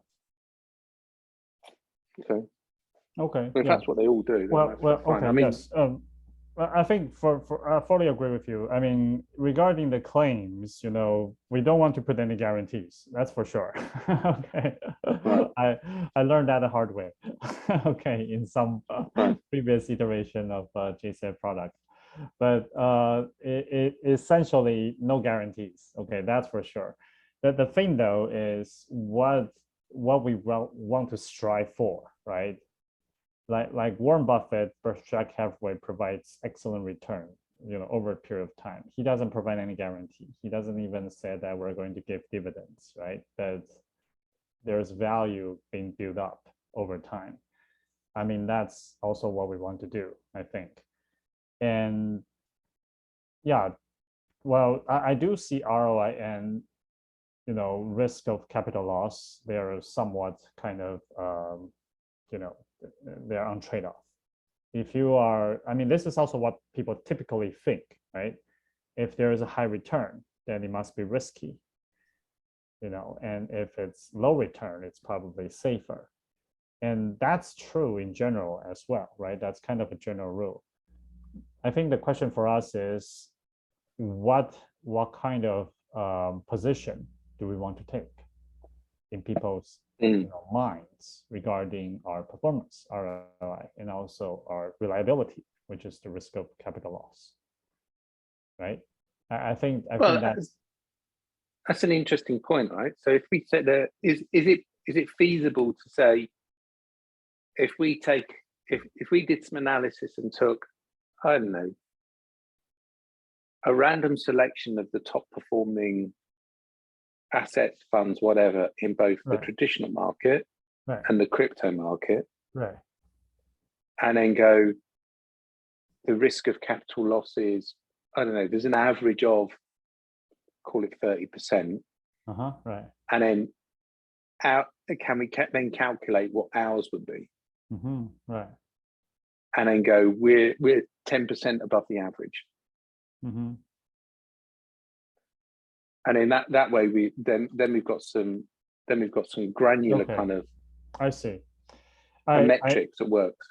Okay. If that's what they all do, then that's fine. Okay. Yes. I think I fully agree with you. I mean, regarding the claims, we don't want to put any guarantees. That's for sure. Okay. Right. I learned that the hard way. Okay, in some previous iteration of JCF product, but it essentially no guarantees. Okay, that's for sure. The thing though is what we want to strive for, right? Like Warren Buffett, Berkshire Hathaway provides excellent return, over a period of time. He doesn't provide any guarantee. He doesn't even say that we're going to give dividends, right? But there's value being built up over time. I mean, that's also what we want to do, I think. And yeah, well, I do see ROI and risk of capital loss. They're somewhat kind of they're on trade-off. If you are, I mean, this is also what people typically think, right? If there is a high return, then it must be risky, and if it's low return, it's probably safer. And that's true in general as well, right? That's kind of a general rule. I think the question for us is what kind of position do we want to take in people's minds regarding our performance, ROI, and also our reliability, which is the risk of capital loss, right? I think that's an interesting point, right? So if we said that, is it feasible to say if we did some analysis and took, I don't know, a random selection of the top performing assets, funds, whatever, in both the traditional market and the crypto market, and then go, the risk of capital losses, I don't know, there's an average of, call it 30%, and then can we then calculate what ours would be, and then go, we're 10% above the average. And in that way, we've got some granular kind of metrics that works.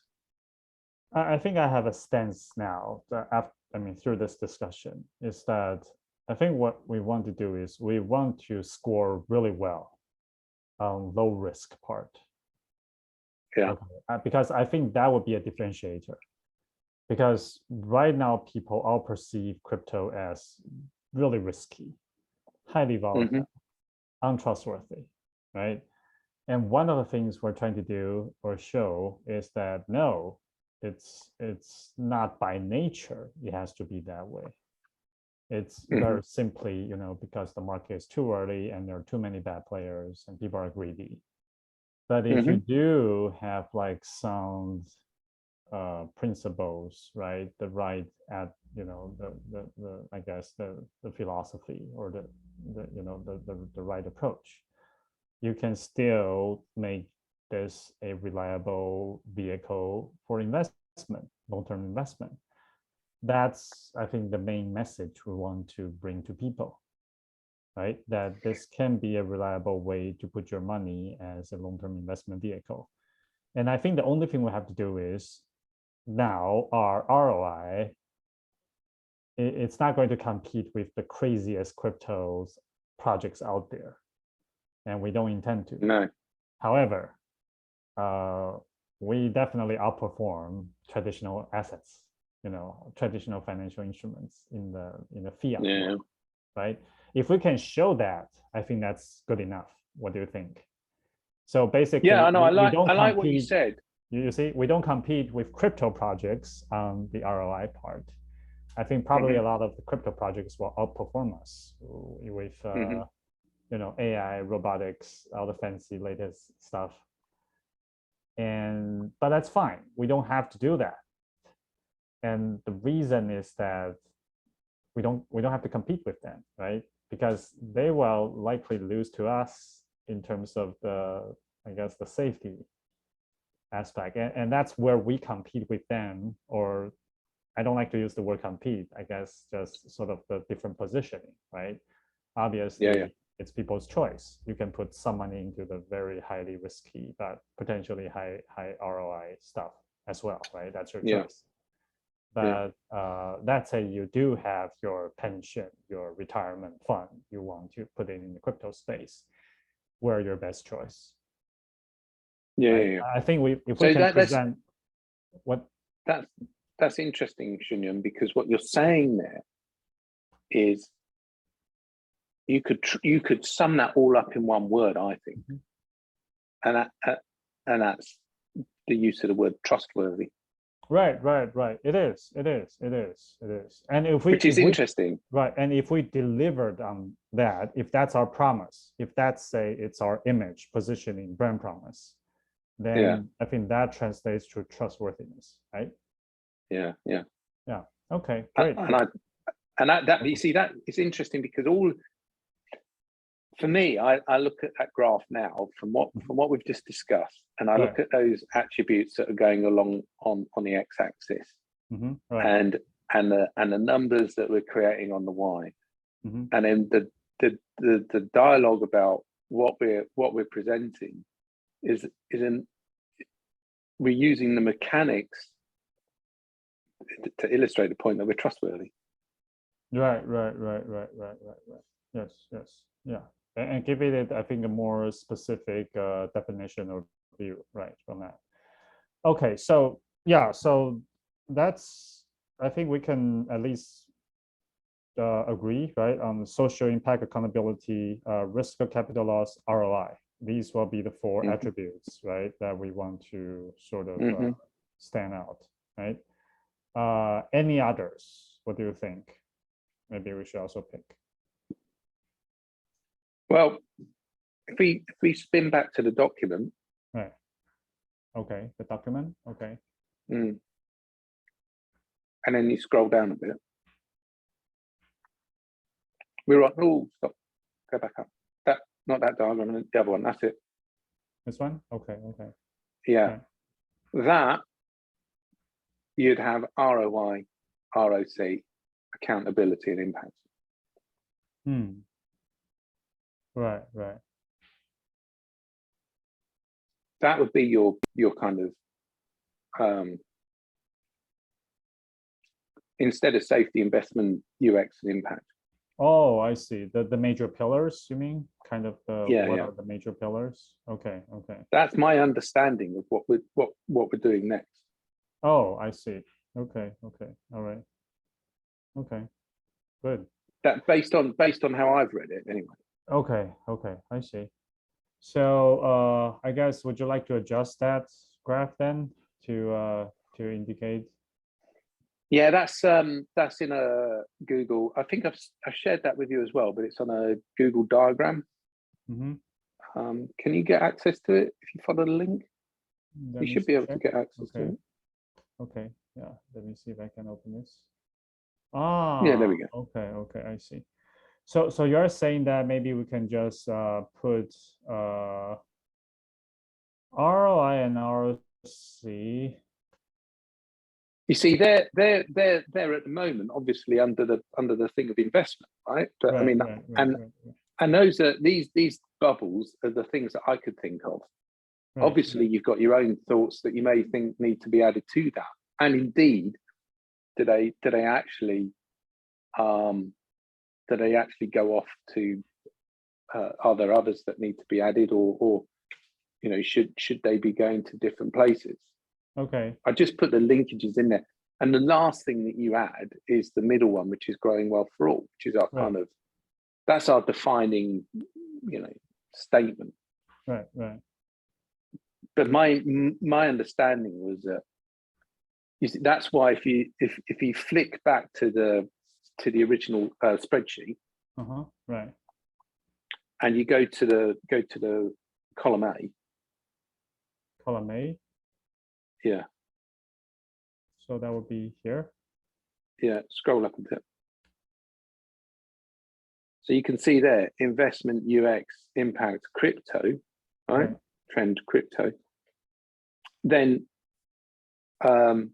I think I have a stance now that through this discussion is that I think what we want to do is we want to score really well on low risk part. Yeah. Okay. Because I think that would be a differentiator. Because right now people all perceive crypto as really risky, highly volatile, untrustworthy, right? And one of the things we're trying to do or show is that no, it's not by nature it has to be that way. It's very simply, you know, because the market is too early and there are too many bad players and people are greedy. But if you do have like sound principles, right, the right at, you know, the I guess the philosophy or the you know the right approach, you can still make this a reliable vehicle for investment, long-term investment. That's, I think, the main message we want to bring to people, right? That this can be a reliable way to put your money as a long-term investment vehicle. And I think the only thing we have to do is now our ROI, it's not going to compete with the craziest cryptos projects out there. And we don't intend to. No. However, we definitely outperform traditional assets, you know, traditional financial instruments in the fiat world, right? If we can show that, I think that's good enough. What do you think? So basically, yeah, I know. I like compete, what you said. You see, we don't compete with crypto projects on the ROI part. I think probably a lot of the crypto projects will outperform us with you know, AI, robotics, all the fancy latest stuff. But that's fine. We don't have to do that. And the reason is that we don't have to compete with them, right? Because they will likely lose to us in terms of the, I guess, the safety aspect. And that's where we compete with them, or I don't like to use the word compete, I guess, just sort of the different positioning, right? Obviously, it's people's choice. You can put some money into the very highly risky, but potentially high ROI stuff as well, right? That's your choice. But let's say you do have your pension, your retirement fund, you want to put it in the crypto space. We're your best choice. I think if we can present what that's interesting, Shunyun, because what you're saying there is you could sum that all up in one word, I think, and that's the use of the word trustworthy. Right. It is. And if we, which is interesting, right? And if we delivered on that, if that's our promise, if that's, say, it's our image, positioning, brand promise, then I think that translates to trustworthiness, right? Yeah. Okay, great. And that you see, that it's interesting because for me, I look at that graph now from what we've just discussed, and I look at those attributes that are going along on the x-axis, and the numbers that we're creating on the y, and then the dialogue about what we're presenting is we're using the mechanics to illustrate the point that we're trustworthy. Right. Yes. Yeah. And give it, I think, a more specific definition or view, right, from that. Okay, so so that's, I think we can at least agree, right, on social impact, accountability, risk of capital loss, ROI. These will be the four attributes, right, that we want to sort of stand out, right? Any others? What do you think? Maybe we should also pick. Well, if we spin back to the document. Right. Okay, the document. Okay. And then you scroll down a bit. We're on. Oh, stop. Go back up. Not that diagram. The other one. That's it. This one. Okay. Yeah. Okay. That you'd have ROI, ROC, accountability, and impact. Right. That would be your kind of instead of safety, investment, UX, and impact. Oh, I see. The major pillars, you mean? Kind of what are the major pillars? Okay. That's my understanding of what we're doing next. Oh, I see. Okay. All right. Okay. Good. That based on how I've read it anyway. Okay. I see. So I guess, would you like to adjust that graph then to indicate? Yeah, that's in a Google. I think I've shared that with you as well, but it's on a Google diagram. Mm-hmm. Can you get access to it if you follow the link? You should be able to get access to it. Okay, yeah. Let me see if I can open this. Yeah, there we go. Okay, I see. So you're saying that maybe we can just put ROI and ROC. You see, they're at the moment, obviously under the thing of investment, right? But Right, I mean, right. and those are these bubbles are the things that I could think of. Right, Obviously, you've got your own thoughts that you may think need to be added to that, and indeed, do they actually go off to? Are there others that need to be added, or you know, should they be going to different places? Okay. I just put the linkages in there. And the last thing that you add is the middle one, which is growing well for all, which is our kind of, that's our defining, you know, statement. Right. But my understanding was that, you see, that's why if you flick back to the original spreadsheet, right, and you go to the column A. Column A. Yeah. So that would be here. Yeah, scroll up a bit. So you can see there, investment, UX, impact, crypto, right? Trend, crypto. Then, oh,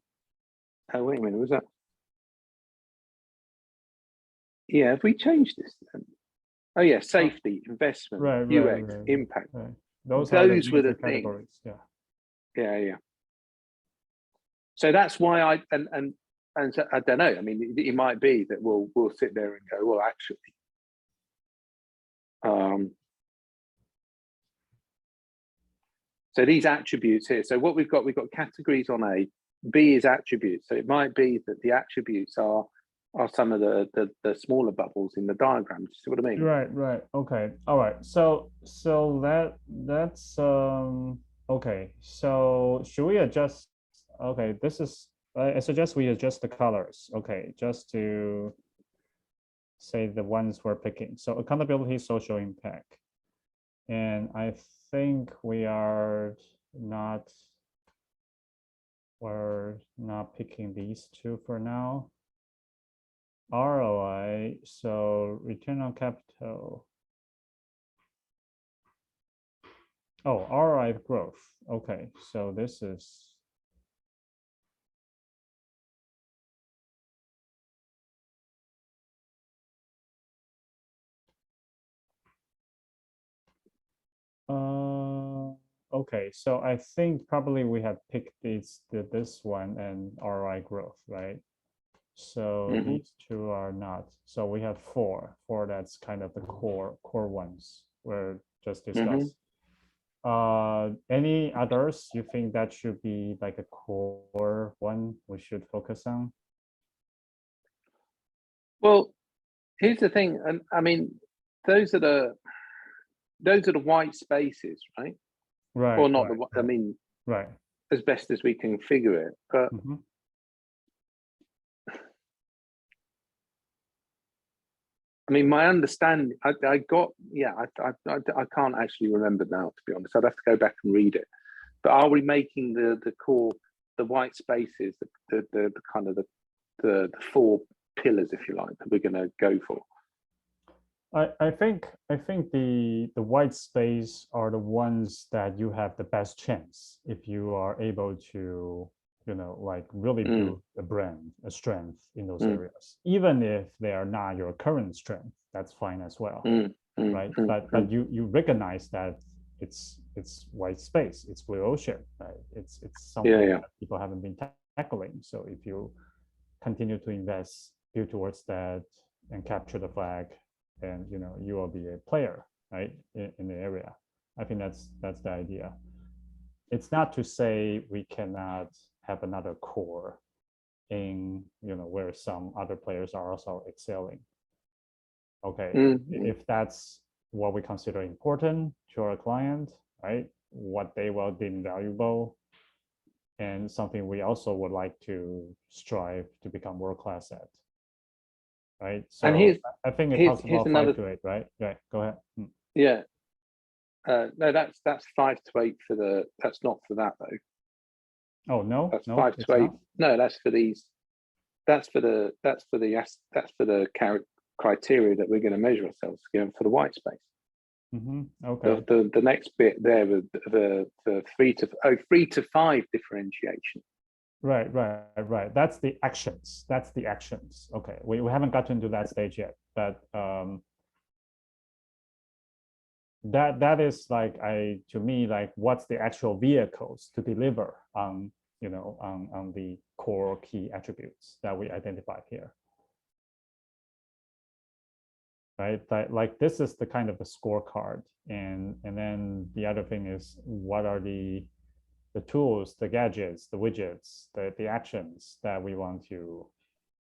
wait a minute, was that? Yeah, have we changed this then? Oh yeah, safety, investment, UX, impact. Right. Those were the categories. Things. Yeah. So that's why and so, I don't know. I mean, it might be that we'll sit there and go, well, actually, so these attributes here. So what we've got categories on A. B is attributes. So it might be that the attributes are some of the smaller bubbles in the diagram. Do you see what I mean? Right. Okay. All right. So that's okay. So should we adjust? Okay, this is, I suggest we adjust the colors. Okay, just to say the ones we're picking. So accountability, social impact. And I think we're not picking these two for now. ROI, so return on capital. Oh, ROI growth. Okay, so this is okay, so I think probably we have picked this one and ROI growth, right? So these two are not. So we have four. That's kind of the core ones we're just discussed. Any others you think that should be like a core one we should focus on? Well, here's the thing, and I mean, those are the white spaces, right? Right. Or not I mean, right. As best as we can figure it, but I mean, my understanding, I can't actually remember now, to be honest. I'd have to go back and read it. But are we making the core, the white spaces, the kind of the four pillars, if you like, that we're going to go for? I think the white space are the ones that you have the best chance if you are able to, you know, like really build a brand, a strength in those areas. Even if they are not your current strength, that's fine as well, right? But you recognize that it's white space, it's blue ocean, right? It's something that people haven't been tackling. So if you continue to invest, build towards that, and capture the flag, and you know you will be a player, right, in the area. I think that's the idea. It's not to say we cannot have another core in, you know, where some other players are also excelling. Okay, if that's what we consider important to our client, right? What they will deem valuable, and something we also would like to strive to become world-class at, right? So and I think it talks about another, 5 to 8, right? Right, go ahead. Yeah. No, that's 5 to 8 for the, that's not for that though. Oh, no, That's no, 5 it's to 8. not? No, that's for these, that's for the criteria that we're going to measure ourselves against for the white space. Okay. The next bit there, the 3 to 5 differentiation. Right. That's the actions. Okay, we haven't gotten to that stage yet, but that is like, to me, like, what's the actual vehicles to deliver on, on the core key attributes that we identified here, right? Like this is the kind of the scorecard, and then the other thing is, what are the tools, the gadgets, the widgets, the actions that we want to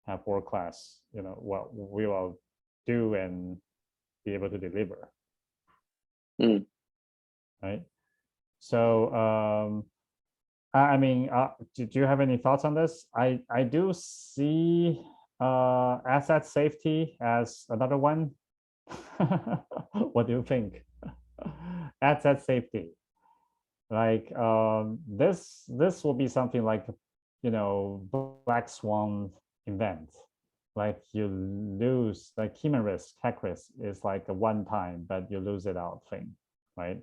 have world class, what we will do and be able to deliver. Right. So I mean, do you have any thoughts on this? I do see asset safety as another one. What do you think? Asset safety, like this will be something like, black swan event. Like you lose, like human risk, tech risk is like a one time, but you lose it out thing, right?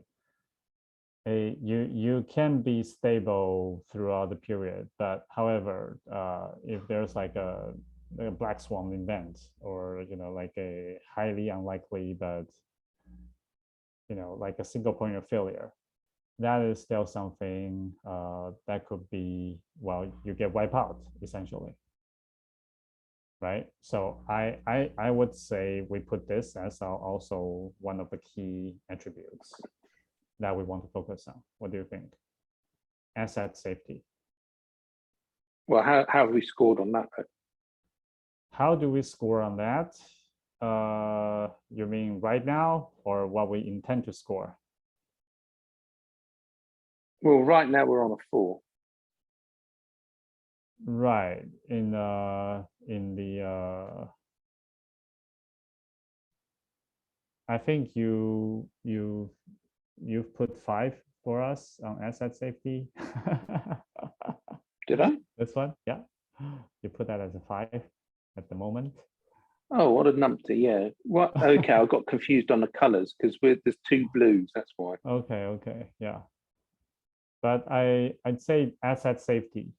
You can be stable throughout the period, but however, if there's like a black swan event, or like a highly unlikely, but like a single point of failure, that is still something that could be, well, you get wiped out essentially, right? So I would say we put this as also one of the key attributes that we want to focus on. What do you think? Asset safety. Well, how have we scored on that? How do we score on that? You mean right now, or what we intend to score? Well, right now we're on a 4. Right. In the I think you've put 5 for us on asset safety. Did I? This one, yeah. You put that as a 5 at the moment. Oh, what a numpty! Yeah. What? Okay, I got confused on the colors because there's 2 blues. That's why. Okay, yeah. But I'd say asset safety.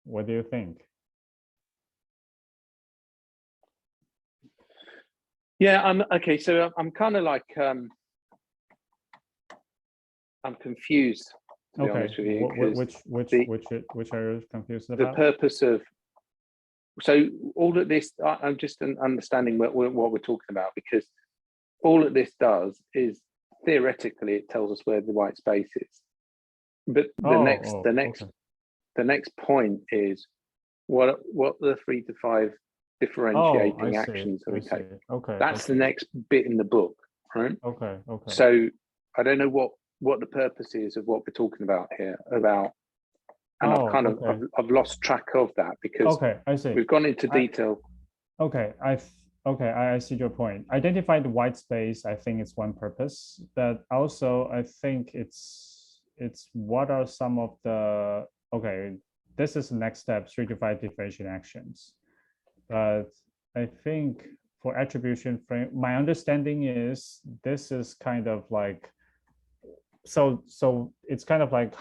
What do you think? Yeah. Okay. So I'm kind of like I'm confused, to be honest with you. Which are you confused the about? purpose of, so all of this, I'm just understanding what we're talking about, because all of this does is theoretically it tells us where the white space is, but the next point is what the 3 to 5 differentiating actions that we take. Okay, that's the next bit in the book, right? Okay. So I don't know what the purpose is of what we're talking about here, and I've lost track of that, because I see. We've gone into detail. Okay, I see your point. Identify the white space, I think it's one purpose, but also I think it's what are some of the, this is the next step, 3 to 5 differentiation actions. But I think for attribution frame, my understanding is this is kind of like, so it's kind of like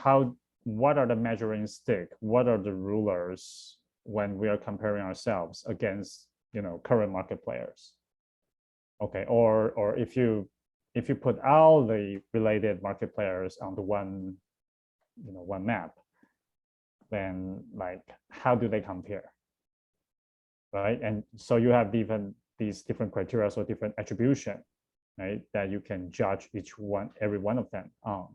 what are the measuring stick? What are the rulers when we are comparing ourselves against, current market players? Okay, or if you put all the related market players on the one map, then like how do they compare? Right, and so you have these different criteria, so different attribution, right, that you can judge every one of them on.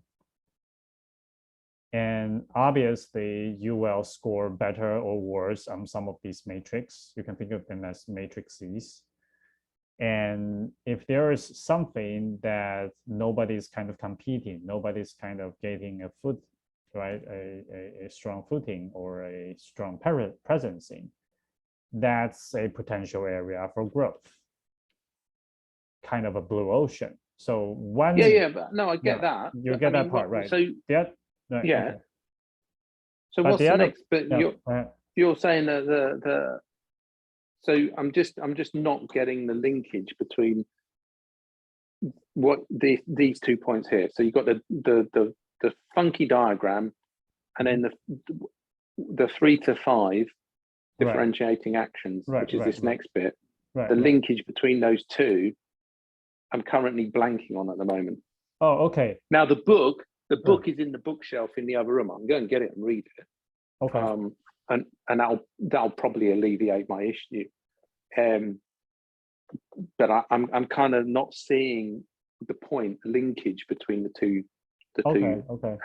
And obviously, you will score better or worse on some of these matrices. You can think of them as matrices. And if there is something that nobody's kind of competing, nobody's kind of getting a foot, right, a strong footing or a strong presence in, that's a potential area for growth, kind of a blue ocean. So one, but no, I get that. You get that part, right? So right, yeah. Okay. So but what's the next? But yeah, you're saying that the so I'm just not getting the linkage between what these 2 points here. So you've got the funky diagram, and then the 3 to 5 differentiating actions, which is this next bit. The linkage between those two, I'm currently blanking on at the moment. Oh, okay. Now the book is in the bookshelf in the other room. I'm going to get it and read it. Okay. And that'll probably alleviate my issue. But I'm kind of not seeing the linkage between the two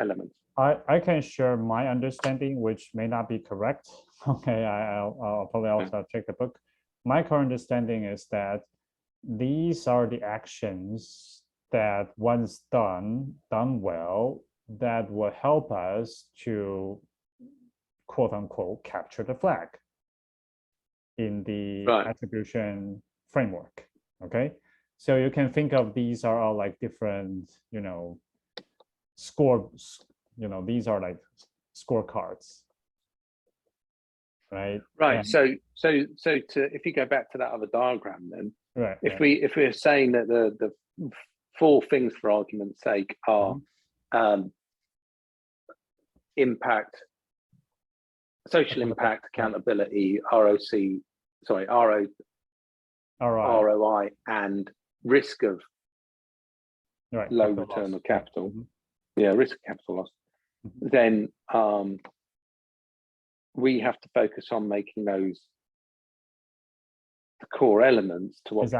elements. I can share my understanding, which may not be correct. Okay, I'll probably also check the book. My current understanding is that these are the actions that once done well, that will help us to quote unquote capture the flag in the attribution framework. Okay, so you can think of these are all like different, these are like scorecards, right? Right. So if you go back to that other diagram, then if we're saying that the 4 things, for argument's sake, are impact, social impact, accountability, ROI, and risk of low return of capital. Risk of capital loss. Then we have to focus on making those the core elements to what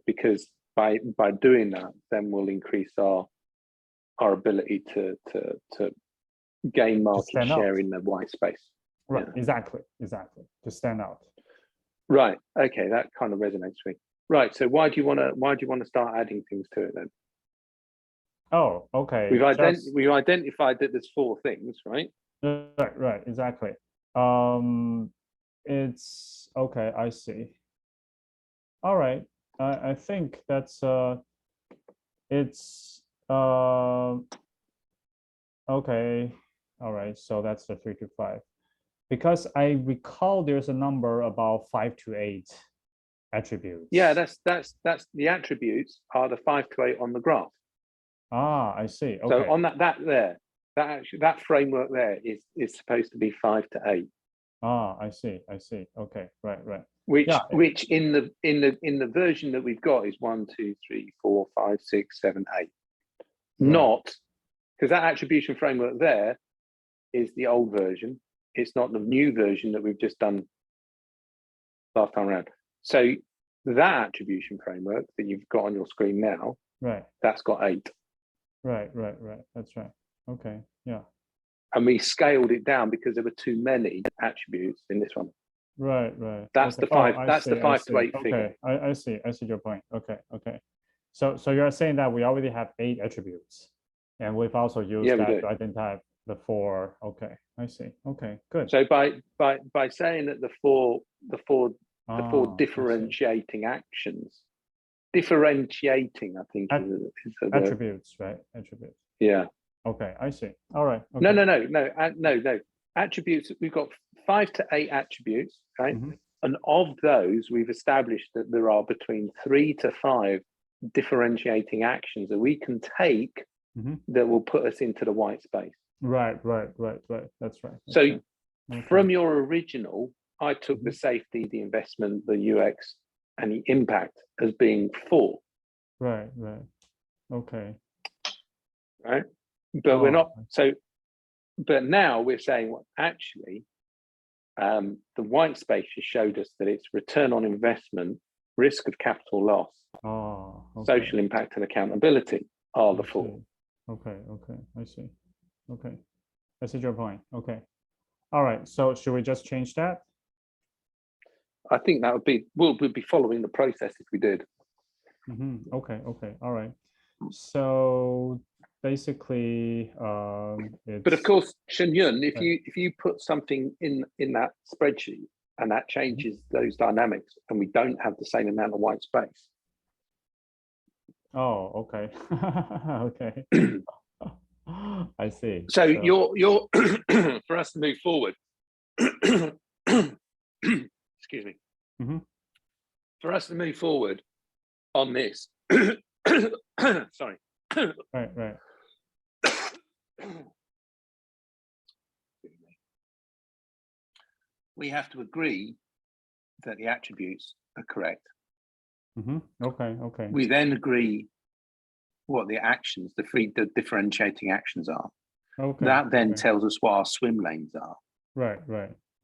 because by doing that, then we'll increase our ability to gain market share in the white space. Right. Exactly. To stand out. Right. Okay. That kind of resonates with me. Right. So why do you want to start adding things to it then? Oh, okay. We've identified that there's 4 things, right? Right. Exactly. It's okay. I see. All right. I think that's it's okay. All right. So that's the 3 to 5. Because I recall there's a number about 5 to 8 attributes. Yeah, that's the attributes are the 5 to 8 on the graph. Ah, I see. Okay. So on that framework there is supposed to be 5 to 8. Ah, I see. Okay, right. Which in the version that we've got is 1, 2, 3, 4, 5, 6, 7, 8. Not because that attribution framework there is the old version. It's not the new version that we've just done last time around. So that attribution framework that you've got on your screen now, that's got 8. Right. That's right. Okay. Yeah. And we scaled it down because there were too many attributes in this one. Right. That's the 5. That's the 5 to 8 figure. I see your point. Okay. So you're saying that we already have 8 attributes, and we've also used that to identify the 4. Okay, I see. Okay, good. So by saying that the four differentiating actions, I think is attributes, right? Attributes. Yeah. Okay, I see. All right. Okay. No. Attributes. We've got 5 to 8 attributes, right? And of those, we've established that there are between 3 to 5 differentiating actions that we can take that will put us into the white space. Right. That's right. So from your original, I took the safety, the investment, the UX, and the impact as being 4. Right. Okay. Right. But we're not but now we're saying, well, actually, the white space has showed us that it's return on investment, risk of capital loss, social impact and accountability are the 4. Okay. I see. Okay. I see your point. Okay. All right. So should we just change that? I think that we'll be following the process if we did. Okay, all right. So basically, But of it's course, Shenyun, right. if you put something in that spreadsheet and that changes those dynamics, and we don't have the same amount of white space. Oh, okay. Okay. I see. So you're for us to move forward. Excuse me. For us to move forward on this. Sorry. Right. We have to agree that the attributes are correct. Okay. We then agree what the actions, the differentiating actions are. Okay. That then tells us what our swim lanes are. Right.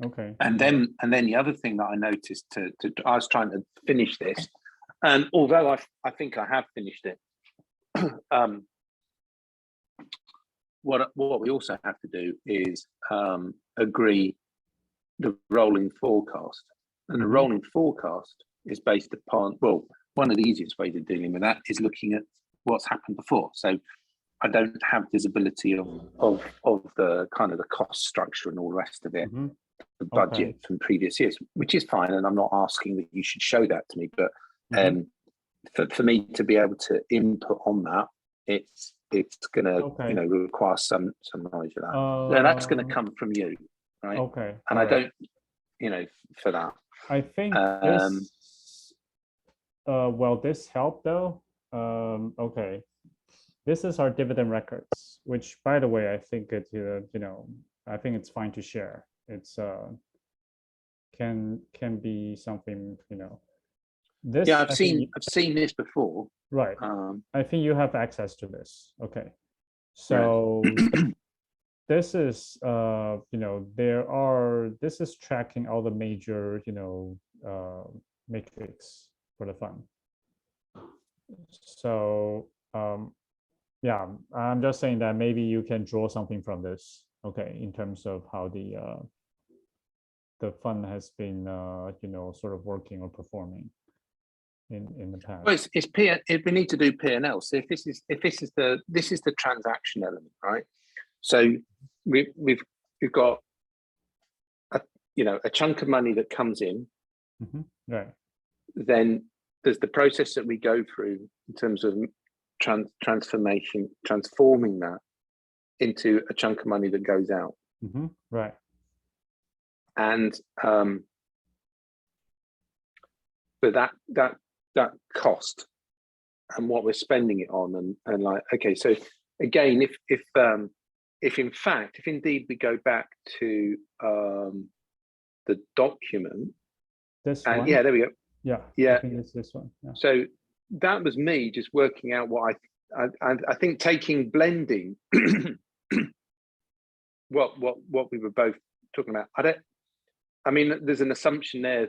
Okay. And then the other thing that I noticed I was trying to finish this, and although I think I have finished it, what we also have to do is agree the rolling forecast. And the rolling forecast is based upon, well, one of the easiest ways of dealing with that is looking at what's happened before. So I don't have visibility of the kind of the cost structure and all the rest of it, the budget from previous years, which is fine. And I'm not asking that you should show that to me, but for me to be able to input on that, it's going to require some knowledge of that. And that's going to come from you, right? Okay. And I don't, for that. I think this well, this helped though. Okay. This is our dividend records, which, by the way, I think it, I think it's fine to share. It's can be something, This. Yeah, I've seen this before. Right. I think you have access to this. Okay. So this is, this is tracking all the major, metrics for the fund. So yeah, I'm just saying that maybe you can draw something from this, okay, in terms of how the fund has been, sort of working or performing in the past. Well, we need to do P&L. So if this is the transaction element, right? So we've got a chunk of money that comes in, right? Then there's the process that we go through in terms of transforming that into a chunk of money that goes out, right? And but that cost and what we're spending it on, and like, okay, so again, if indeed we go back to the document, this one, yeah, there we go. Yeah, I think it's this one. Yeah. So that was me just working out what I think taking blending, what we were both talking about. I mean, there's an assumption there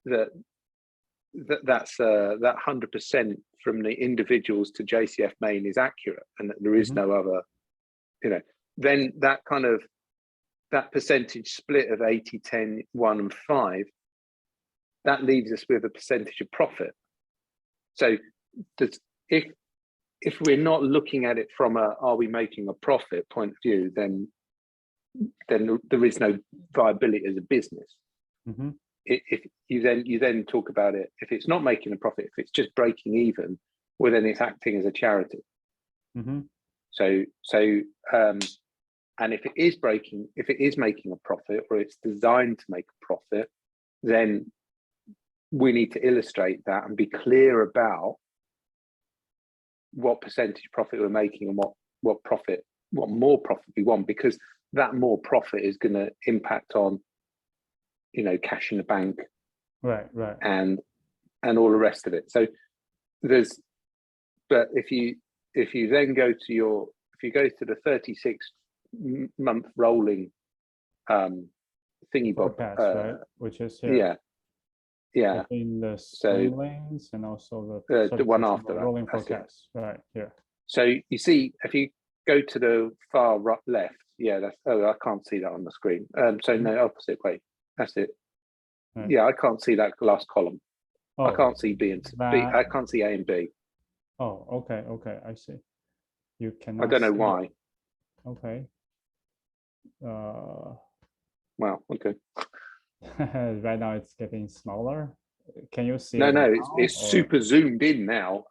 that's that 100% from the individuals to JCF main is accurate, and that there is no other, then that kind of that percentage split of 80, 10, 1 and 5, that leaves us with a percentage of profit. So if we're not looking at it from are we making a profit point of view, then there is no viability as a business. If you then talk about it, if it's not making a profit, if it's just breaking even, well, then it's acting as a charity. So and if it is making a profit, or it's designed to make a profit, then we need to illustrate that and be clear about what percentage profit we're making and what more profit we want, because that more profit is going to impact on cash in the bank, right, and all the rest of it. So but if you then go to the 36-month rolling thingy bob, right, which is here. Yeah. In the swim lanes and also the one after the rolling forecast, right here. So you see, if you go to the far right left, I can't see that on the screen. So no, opposite way. That's it. Right. Yeah, I can't see that last column. I can't see B and B. I can't see A and B. Oh, okay, okay, I see. You cannot. I don't know why. It. Okay. Wow. Okay. Right now it's getting smaller. Can you see? No, it no, now, it's super zoomed in now.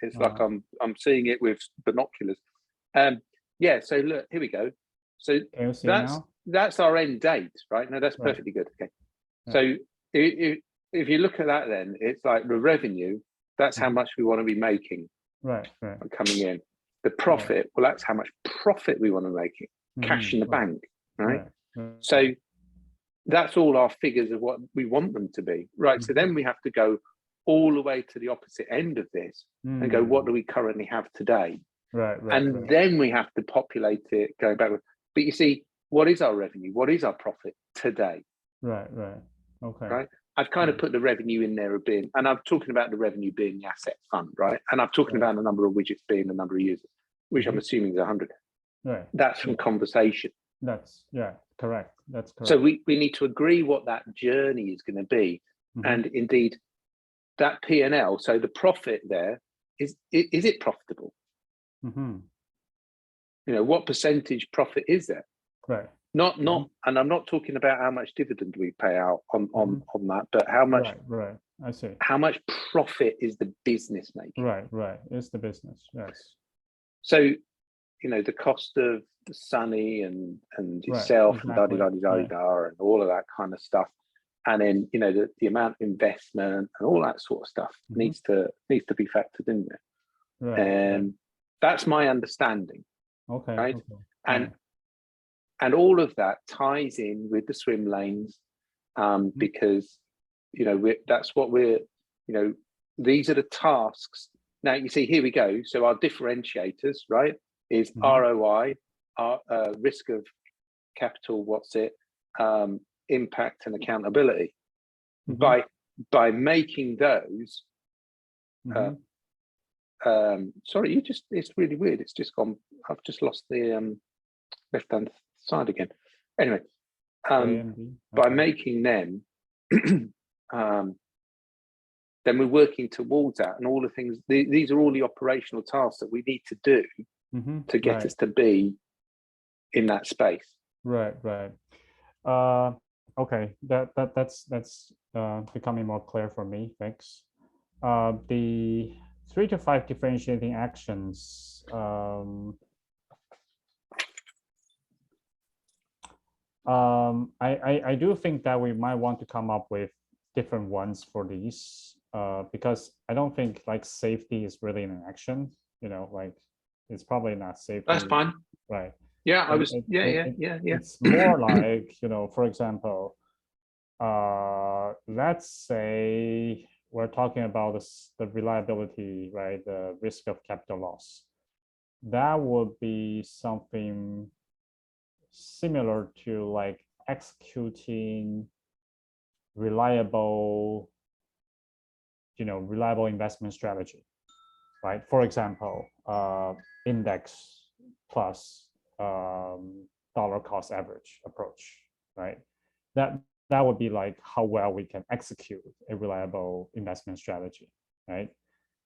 It's like I'm seeing it with binoculars. Yeah. So look, here we go. So can you see now? That's our end date, right? No, that's perfectly good. Okay. Yeah. So if you look at that, then it's like the revenue. That's how much we want to be making. Right. Coming in. The profit. Well, that's how much profit we want to make. Cash in the bank, right? So that's all our figures of what we want them to be, right? So then we have to go all the way to the opposite end of this and go, what do we currently have today? Right. And then we have to populate it going backwards. But you see, what is our revenue? What is our profit today? Right. Okay. Right. I've kind of put the revenue in there a bit, and I'm talking about the revenue being the asset fund, right? And I'm talking about the number of widgets being the number of users, which I'm assuming is 100. Right. That's from conversation. That's correct. That's correct. So we need to agree what that journey is going to be, and indeed that P&L. So the profit there is it profitable? You know, what percentage profit is there? Right. Not, and I'm not talking about how much dividend we pay out on that, but how much. Right. I see. How much profit is the business making? Right. It's the business. Yes. So, you know, the cost of the Sunny and yourself and and all of that kind of stuff, and then you know the amount of investment and all that sort of stuff needs to be factored in there. And that's my understanding. Okay. Right. Okay. And all of that ties in with the swim lanes, because you know that's what we're, you know, these are the tasks. Now you see, here we go. So our differentiators, right, is ROI, our risk of capital, impact and accountability. By making those, sorry, it's really weird. It's just gone. I've just lost the left-hand side again. Anyway, by making them, then we're working towards that, and all the things. These are all the operational tasks that we need to do to get us to be in that space. Right. Okay, that's becoming more clear for me. Thanks. The 3 to 5 differentiating actions. I do think that we might want to come up with different ones for these, because I don't think like safety is really an action. You know, like it's probably not safe. That's fine. Right. Yeah, It's more like, you know, for example, let's say we're talking about the reliability, right? The risk of capital loss. That would be something similar to like executing reliable investment strategy, right? For example, index plus dollar cost average approach, right? That would be like how well we can execute a reliable investment strategy, right?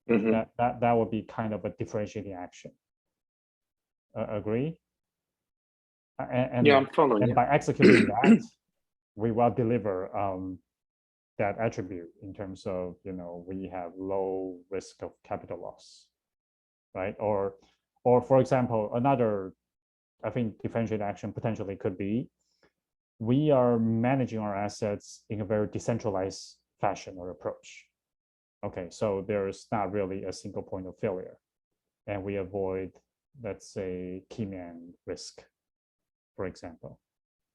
That would be kind of a differentiating action. Agree? And yeah, I'm following. And by executing that, we will deliver that attribute in terms of, you know, we have low risk of capital loss, right? Or for example, another, I think, differentiated action potentially could be, we are managing our assets in a very decentralized fashion or approach. Okay, so there's not really a single point of failure, and we avoid, let's say, key man risk, for example,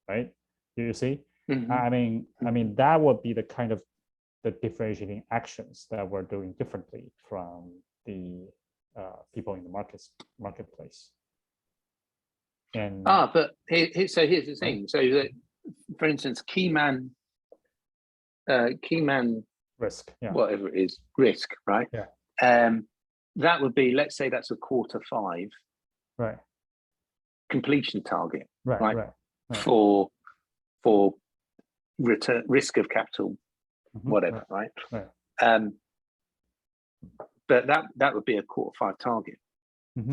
right? Do you see? I mean, that would be the kind of the differentiating actions that we're doing differently from the people in the marketplace. And but here's the thing. So that, for instance, key man risk, whatever it is, risk, right? Yeah. That would be, let's say that's a Q5, right? Completion target, right. For return, risk of capital, whatever, right? But that would be a Q5 target,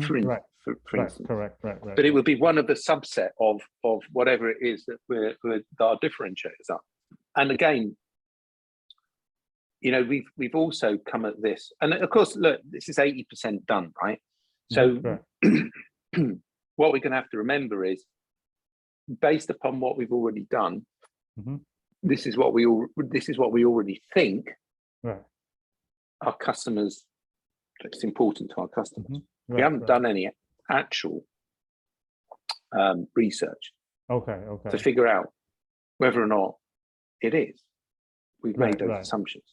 for instance. Correct. But it would be one of the subset of whatever it is that our differentiators are. And again, we've also come at this, and of course, look, this is 80% done, right? So what we're going to have to remember is, based upon what we've already done, this is what we already think our customers. It's important to our customers. We haven't done any actual research to figure out whether or not it is. We've made those assumptions.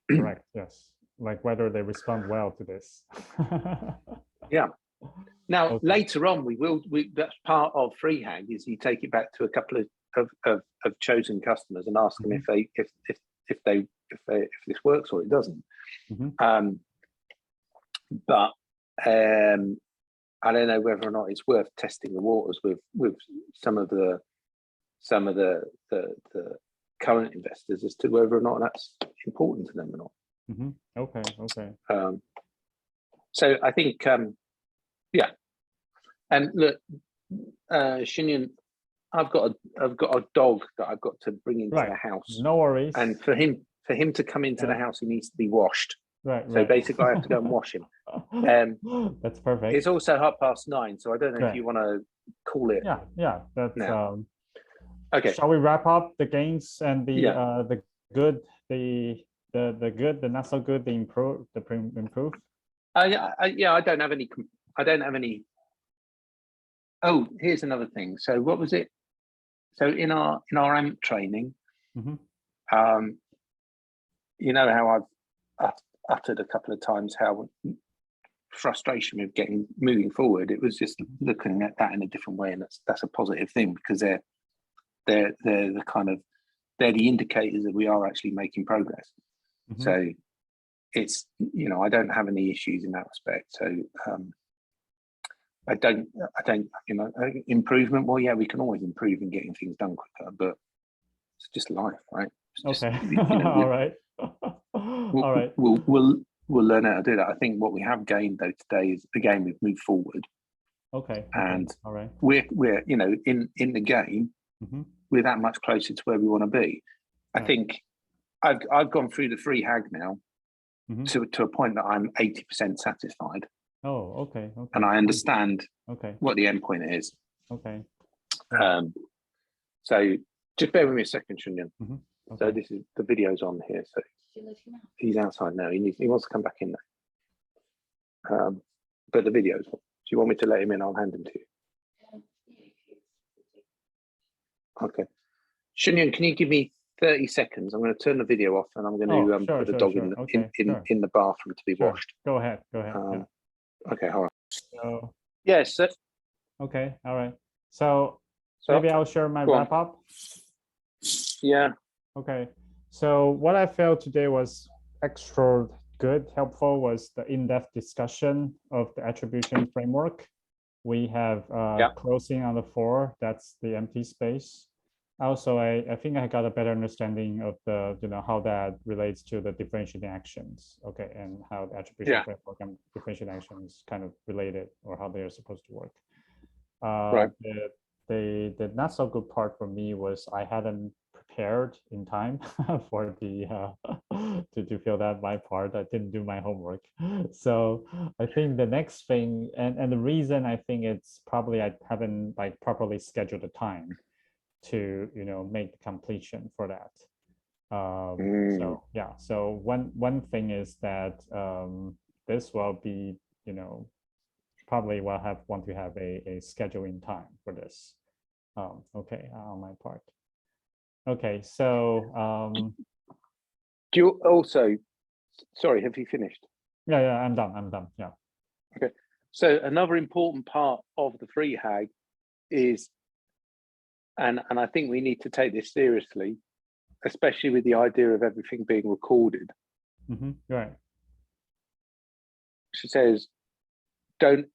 Correct. Yes. Like whether they respond well to this. Yeah. Now later on, that's part of FreeHag, is you take it back to a couple of chosen customers and ask them if this works or it doesn't. But I don't know whether or not it's worth testing the waters with some of the current investors as to whether or not that's important to them or not. Okay. So I think and look, Shinyan, I've got a dog that I've got to bring into the house. No worries. And for him to come into the house, he needs to be washed. So basically, I have to go and wash him. That's perfect. It's also 9:30, so I don't know if you want to call it. Yeah. That's now. Okay. Shall we wrap up the gains and the good, the good, the not so good, the improve, the improve? I don't have any. Oh, here's another thing. So what was it? So in our AMP training, how I've uttered a couple of times how frustration with moving forward. It was just looking at that in a different way, and that's a positive thing, because they're the indicators that we are actually making progress. So it's, I don't have any issues in that respect. So I don't, improvement. Well, yeah, we can always improve in getting things done quicker, but it's just life, right? All right. All right. We'll learn how to do that. I think what we have gained though today is, again, we've moved forward. And all right. We're in the game. We're that much closer to where we want to be. I think I've gone through the FreeHag now to a point that I'm 80% satisfied. Oh, okay. And I understand what the end point is. Okay. So just bear with me a second, Shinyan. So this is the video's on here. So he's outside now. He wants to come back in there. But the video's on. Do you want me to let him in? I'll hand him to you. Okay. Shinyan, can you give me 30 seconds? I'm going to turn the video off, and I'm going to put the dog in the bathroom to be washed. Go ahead. Okay, all right. So, yes. Okay, all right. So maybe I'll share my wrap up. Yeah. Okay. So what I felt today was extra good, helpful, was the in-depth discussion of the attribution framework. We have closing on the 4, that's the empty space. Also, I think I got a better understanding of the, how that relates to the differentiating actions, and how the attribution framework and differentiating actions kind of related, or how they are supposed to work. Right. The not so good part for me was I hadn't prepared in time for the to fill out my part. I didn't do my homework. So I think the next thing, and the reason I think it's probably I haven't properly scheduled the time to make the completion for that. So yeah, so one thing is that this will be probably will want to have a scheduling time for this. On my part. Okay, so do you also, sorry, have you finished? Yeah, I'm done. Yeah. Okay. So another important part of the FreeHag is, and I think we need to take this seriously, especially with the idea of everything being recorded. Right. She says, don't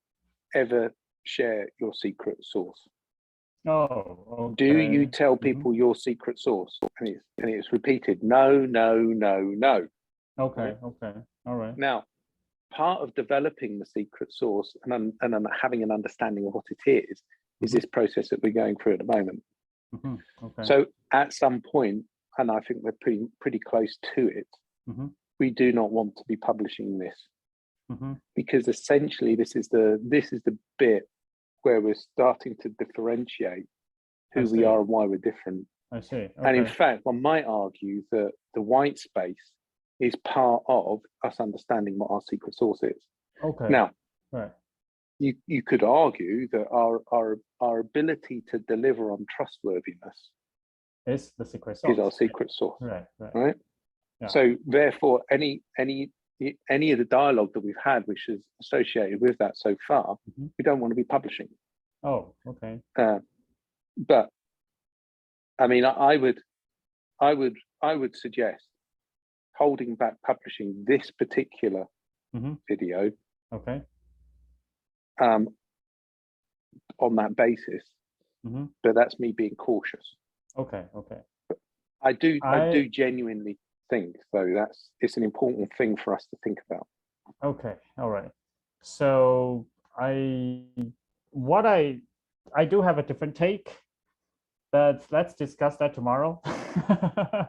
ever share your secret source. Oh, okay. Do you tell people your secret source? And it's repeated, no. Okay. Right? Okay. All right. Now, part of developing the secret sauce and having an understanding of what it is this process that we're going through at the moment. Okay. So at some point, and I think we're pretty close to it, we do not want to be publishing this because essentially this is the bit where we're starting to differentiate who we are and why we're different. I see. Okay. And in fact, one might argue that the white space is part of us understanding what our secret sauce is. Okay. Now, right. You could argue that our ability to deliver on trustworthiness is the secret sauce. Is our secret sauce. Right. Yeah. So therefore, any of the dialogue that we've had, which is associated with that so far, we don't want to be publishing. Oh, okay. But I mean, I would suggest holding back publishing this particular video. Okay. On that basis, but that's me being cautious. Okay. Okay. But I do genuinely think, though, it's an important thing for us to think about. Okay. All right. So I do have a different take, but let's discuss that tomorrow.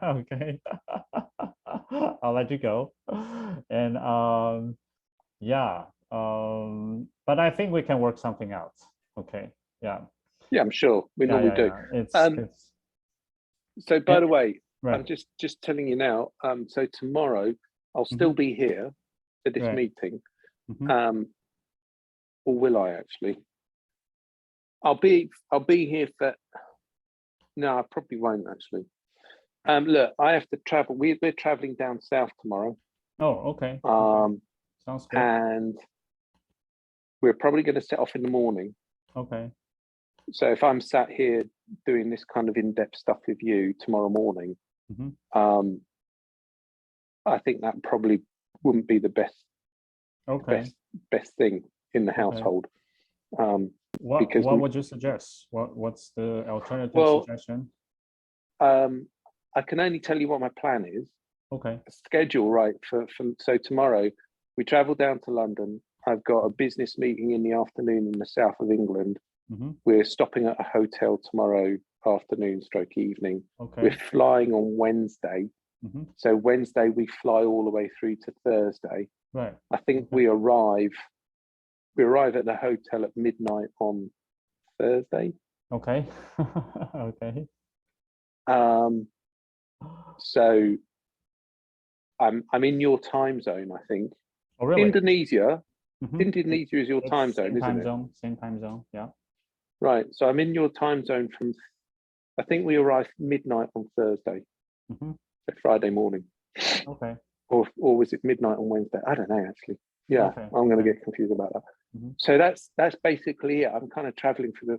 Okay. I'll let you go. And yeah. But I think we can work something out. Okay. Yeah. Yeah, I'm sure we normally do. It's so by the way, I'm just telling you now. So tomorrow I'll still be here for this meeting. Or will I actually? I'll be here for. No, I probably won't actually. Look, I have to travel. We're traveling down south tomorrow. Oh, okay. Sounds good. And we're probably going to set off in the morning. Okay. So if I'm sat here doing this kind of in-depth stuff with you tomorrow morning, I think that probably wouldn't be the best thing in the household. What would you suggest? What's the alternative suggestion? I can only tell you what my plan is. Okay. Schedule, right? So tomorrow we travel down to London. I've got a business meeting in the afternoon in the south of England. We're stopping at a hotel tomorrow afternoon / evening. Okay. We're flying on Wednesday. So Wednesday we fly all the way through to Thursday. Right. I think we arrive at the hotel at midnight on Thursday. Okay. Okay. So I'm in your time zone, I think. Oh, really? Indonesia is your time zone, isn't it? Same time zone, yeah. Right. So I'm in your time zone from, I think we arrive midnight on Thursday, so Friday morning. Okay. Or was it midnight on Wednesday? I don't know actually. Yeah, okay. I'm going to get confused about that. So that's basically it. I'm kind of traveling for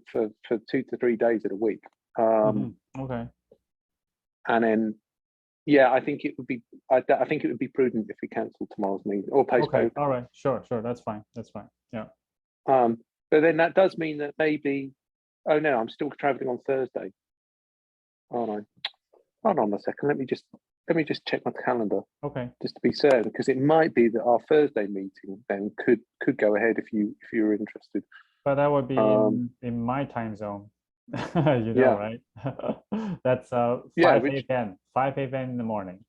2 to 3 days of the week. Okay. And then, yeah, I think it would be prudent if we cancel tomorrow's meeting or postpone. Okay. All right. Sure. That's fine. Yeah. But then that does mean that maybe, oh no, I'm still traveling on Thursday. Oh no, hold on a second. Let me just check my calendar. Okay. Just to be certain, because it might be that our Thursday meeting then could go ahead if you're interested. But that would be in my time zone. You know, right? That's 5 a.m. 5 a.m. in the morning.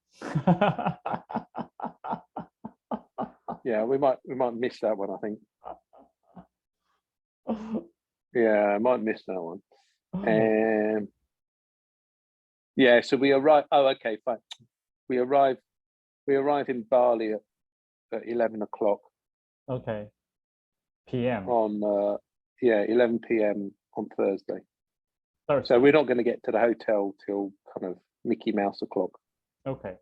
Yeah, we might miss that one, I think. Yeah, I might miss that one. Yeah, so we arrive. Oh, okay, fine. We arrive in Bali at 11 o'clock. Okay. PM. On 11 p.m. on Thursday. So we're not going to get to the hotel till kind of Mickey Mouse o'clock. Okay.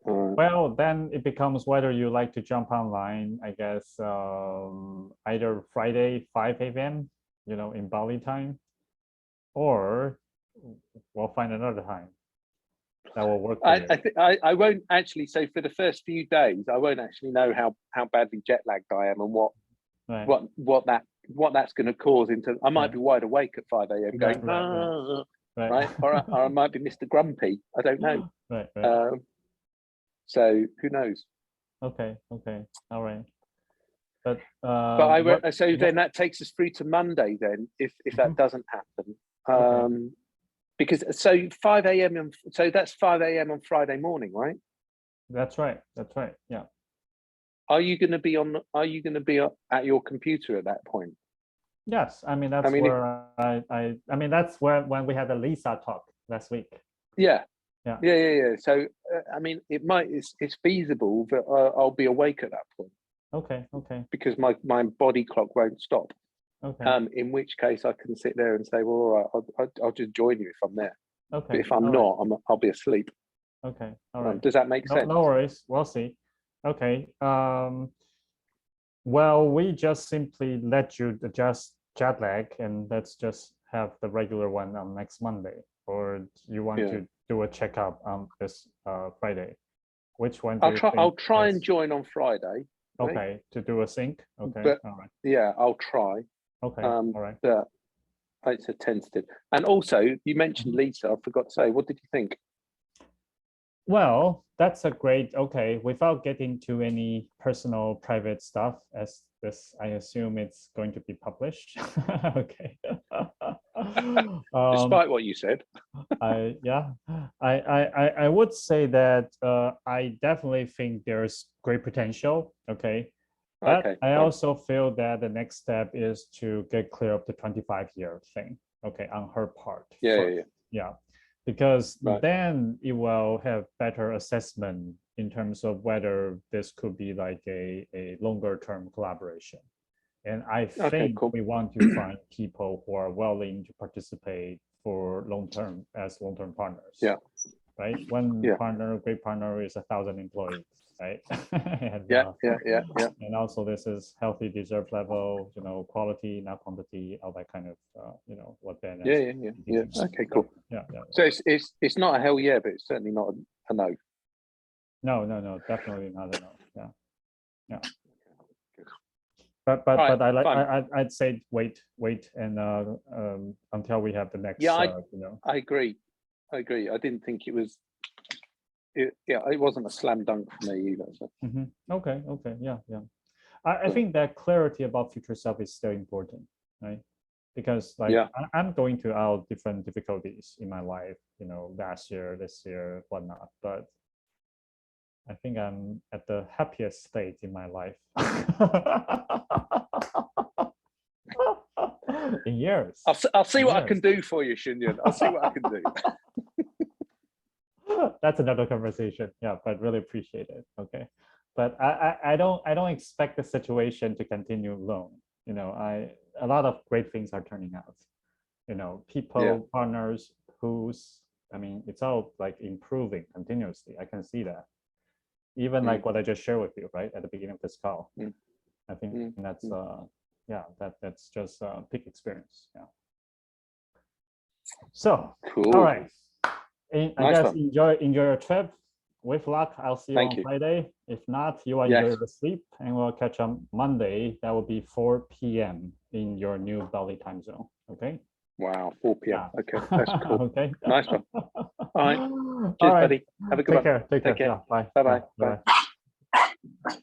Well, then it becomes whether you like to jump online, I guess, either Friday, 5 a.m., in Bali time, or we'll find another time that will work for you. I won't actually, so for the first few days, I won't actually know how badly jet lagged I am and what that's going to cause into. I might be wide awake at 5 a.m. going, right? Or I might be Mr. Grumpy. I don't know. Right. So who knows? Okay. All right. But so then that takes us through to Monday then, if that doesn't happen. Okay. Because so 5 a.m. so that's 5 a.m. on Friday morning, right? That's right. Yeah. Are you going to be at your computer at that point? Yes. I mean, that's where I mean, that's when we had the Lisa talk last week. Yeah. Yeah. So I mean, it's feasible that I'll be awake at that point. Okay. Because my body clock won't stop. Okay. In which case I can sit there and say, well, all right, I'll just join you if I'm there. Okay. But if I'm not, I'll be asleep. Okay. All right. Does that make sense? No worries. We'll see. Okay. Well, we just simply let you adjust jet lag, and let's just have the regular one on next Monday. Or do you want to do a checkup on this Friday? Which one do you think? I'll try and join on Friday. Right? Okay, to do a sync. Okay, but, all right. Yeah, I'll try. Okay, all right. But it's a tentative. And also, you mentioned Lisa. I forgot to say, what did you think? Well, that's a great, okay, without getting to any personal private stuff, as this, I assume it's going to be published. Okay. Despite what you said. I would say that I definitely think there's great potential. Okay. But I also feel that the next step is to get clear of the 25-year thing. Okay, on her part. Yeah. Because then it will have better assessment in terms of whether this could be like a longer term collaboration. And I think we want to find people who are willing to participate for long-term partners. Yeah. Right. One partner, great partner is 1,000 employees. Right. And, yeah. And also this is healthy deserve level, quality, not quantity, all that kind of, what Ben. Yeah. Okay, cool. Yeah. So it's not a hell yeah, but it's certainly not a no. No, definitely not a no. Yeah. But I'd say wait and until we have the next. Yeah, I agree. I didn't think it was. It wasn't a slam dunk for me either. So. Okay. Yeah. I think that clarity about future self is still important, right? Because I'm going through all different difficulties in my life, last year, this year, whatnot. But I think I'm at the happiest state in my life. In years. I'll see what I can do for you, Shinyan. I'll see what I can do. That's another conversation. Yeah, but really appreciate it. Okay. But I don't expect the situation to continue long. A lot of great things are turning out. People, partners, it's all like improving continuously. I can see that. Even like what I just shared with you, right, at the beginning of this call. I think that's that's just a big experience. Yeah. So cool. All right. I guess enjoy your trip. With luck, I'll see you on Friday. If not, you will enjoy your sleep, and we'll catch up Monday. That will be 4 p.m. in your new Bali time zone. Okay. Wow, 4 p.m. Yeah. Okay, that's cool. Okay. Nice one. All right. Cheers, buddy. Have a good one. Take care. Take care. Yeah, bye. Bye-bye. Bye.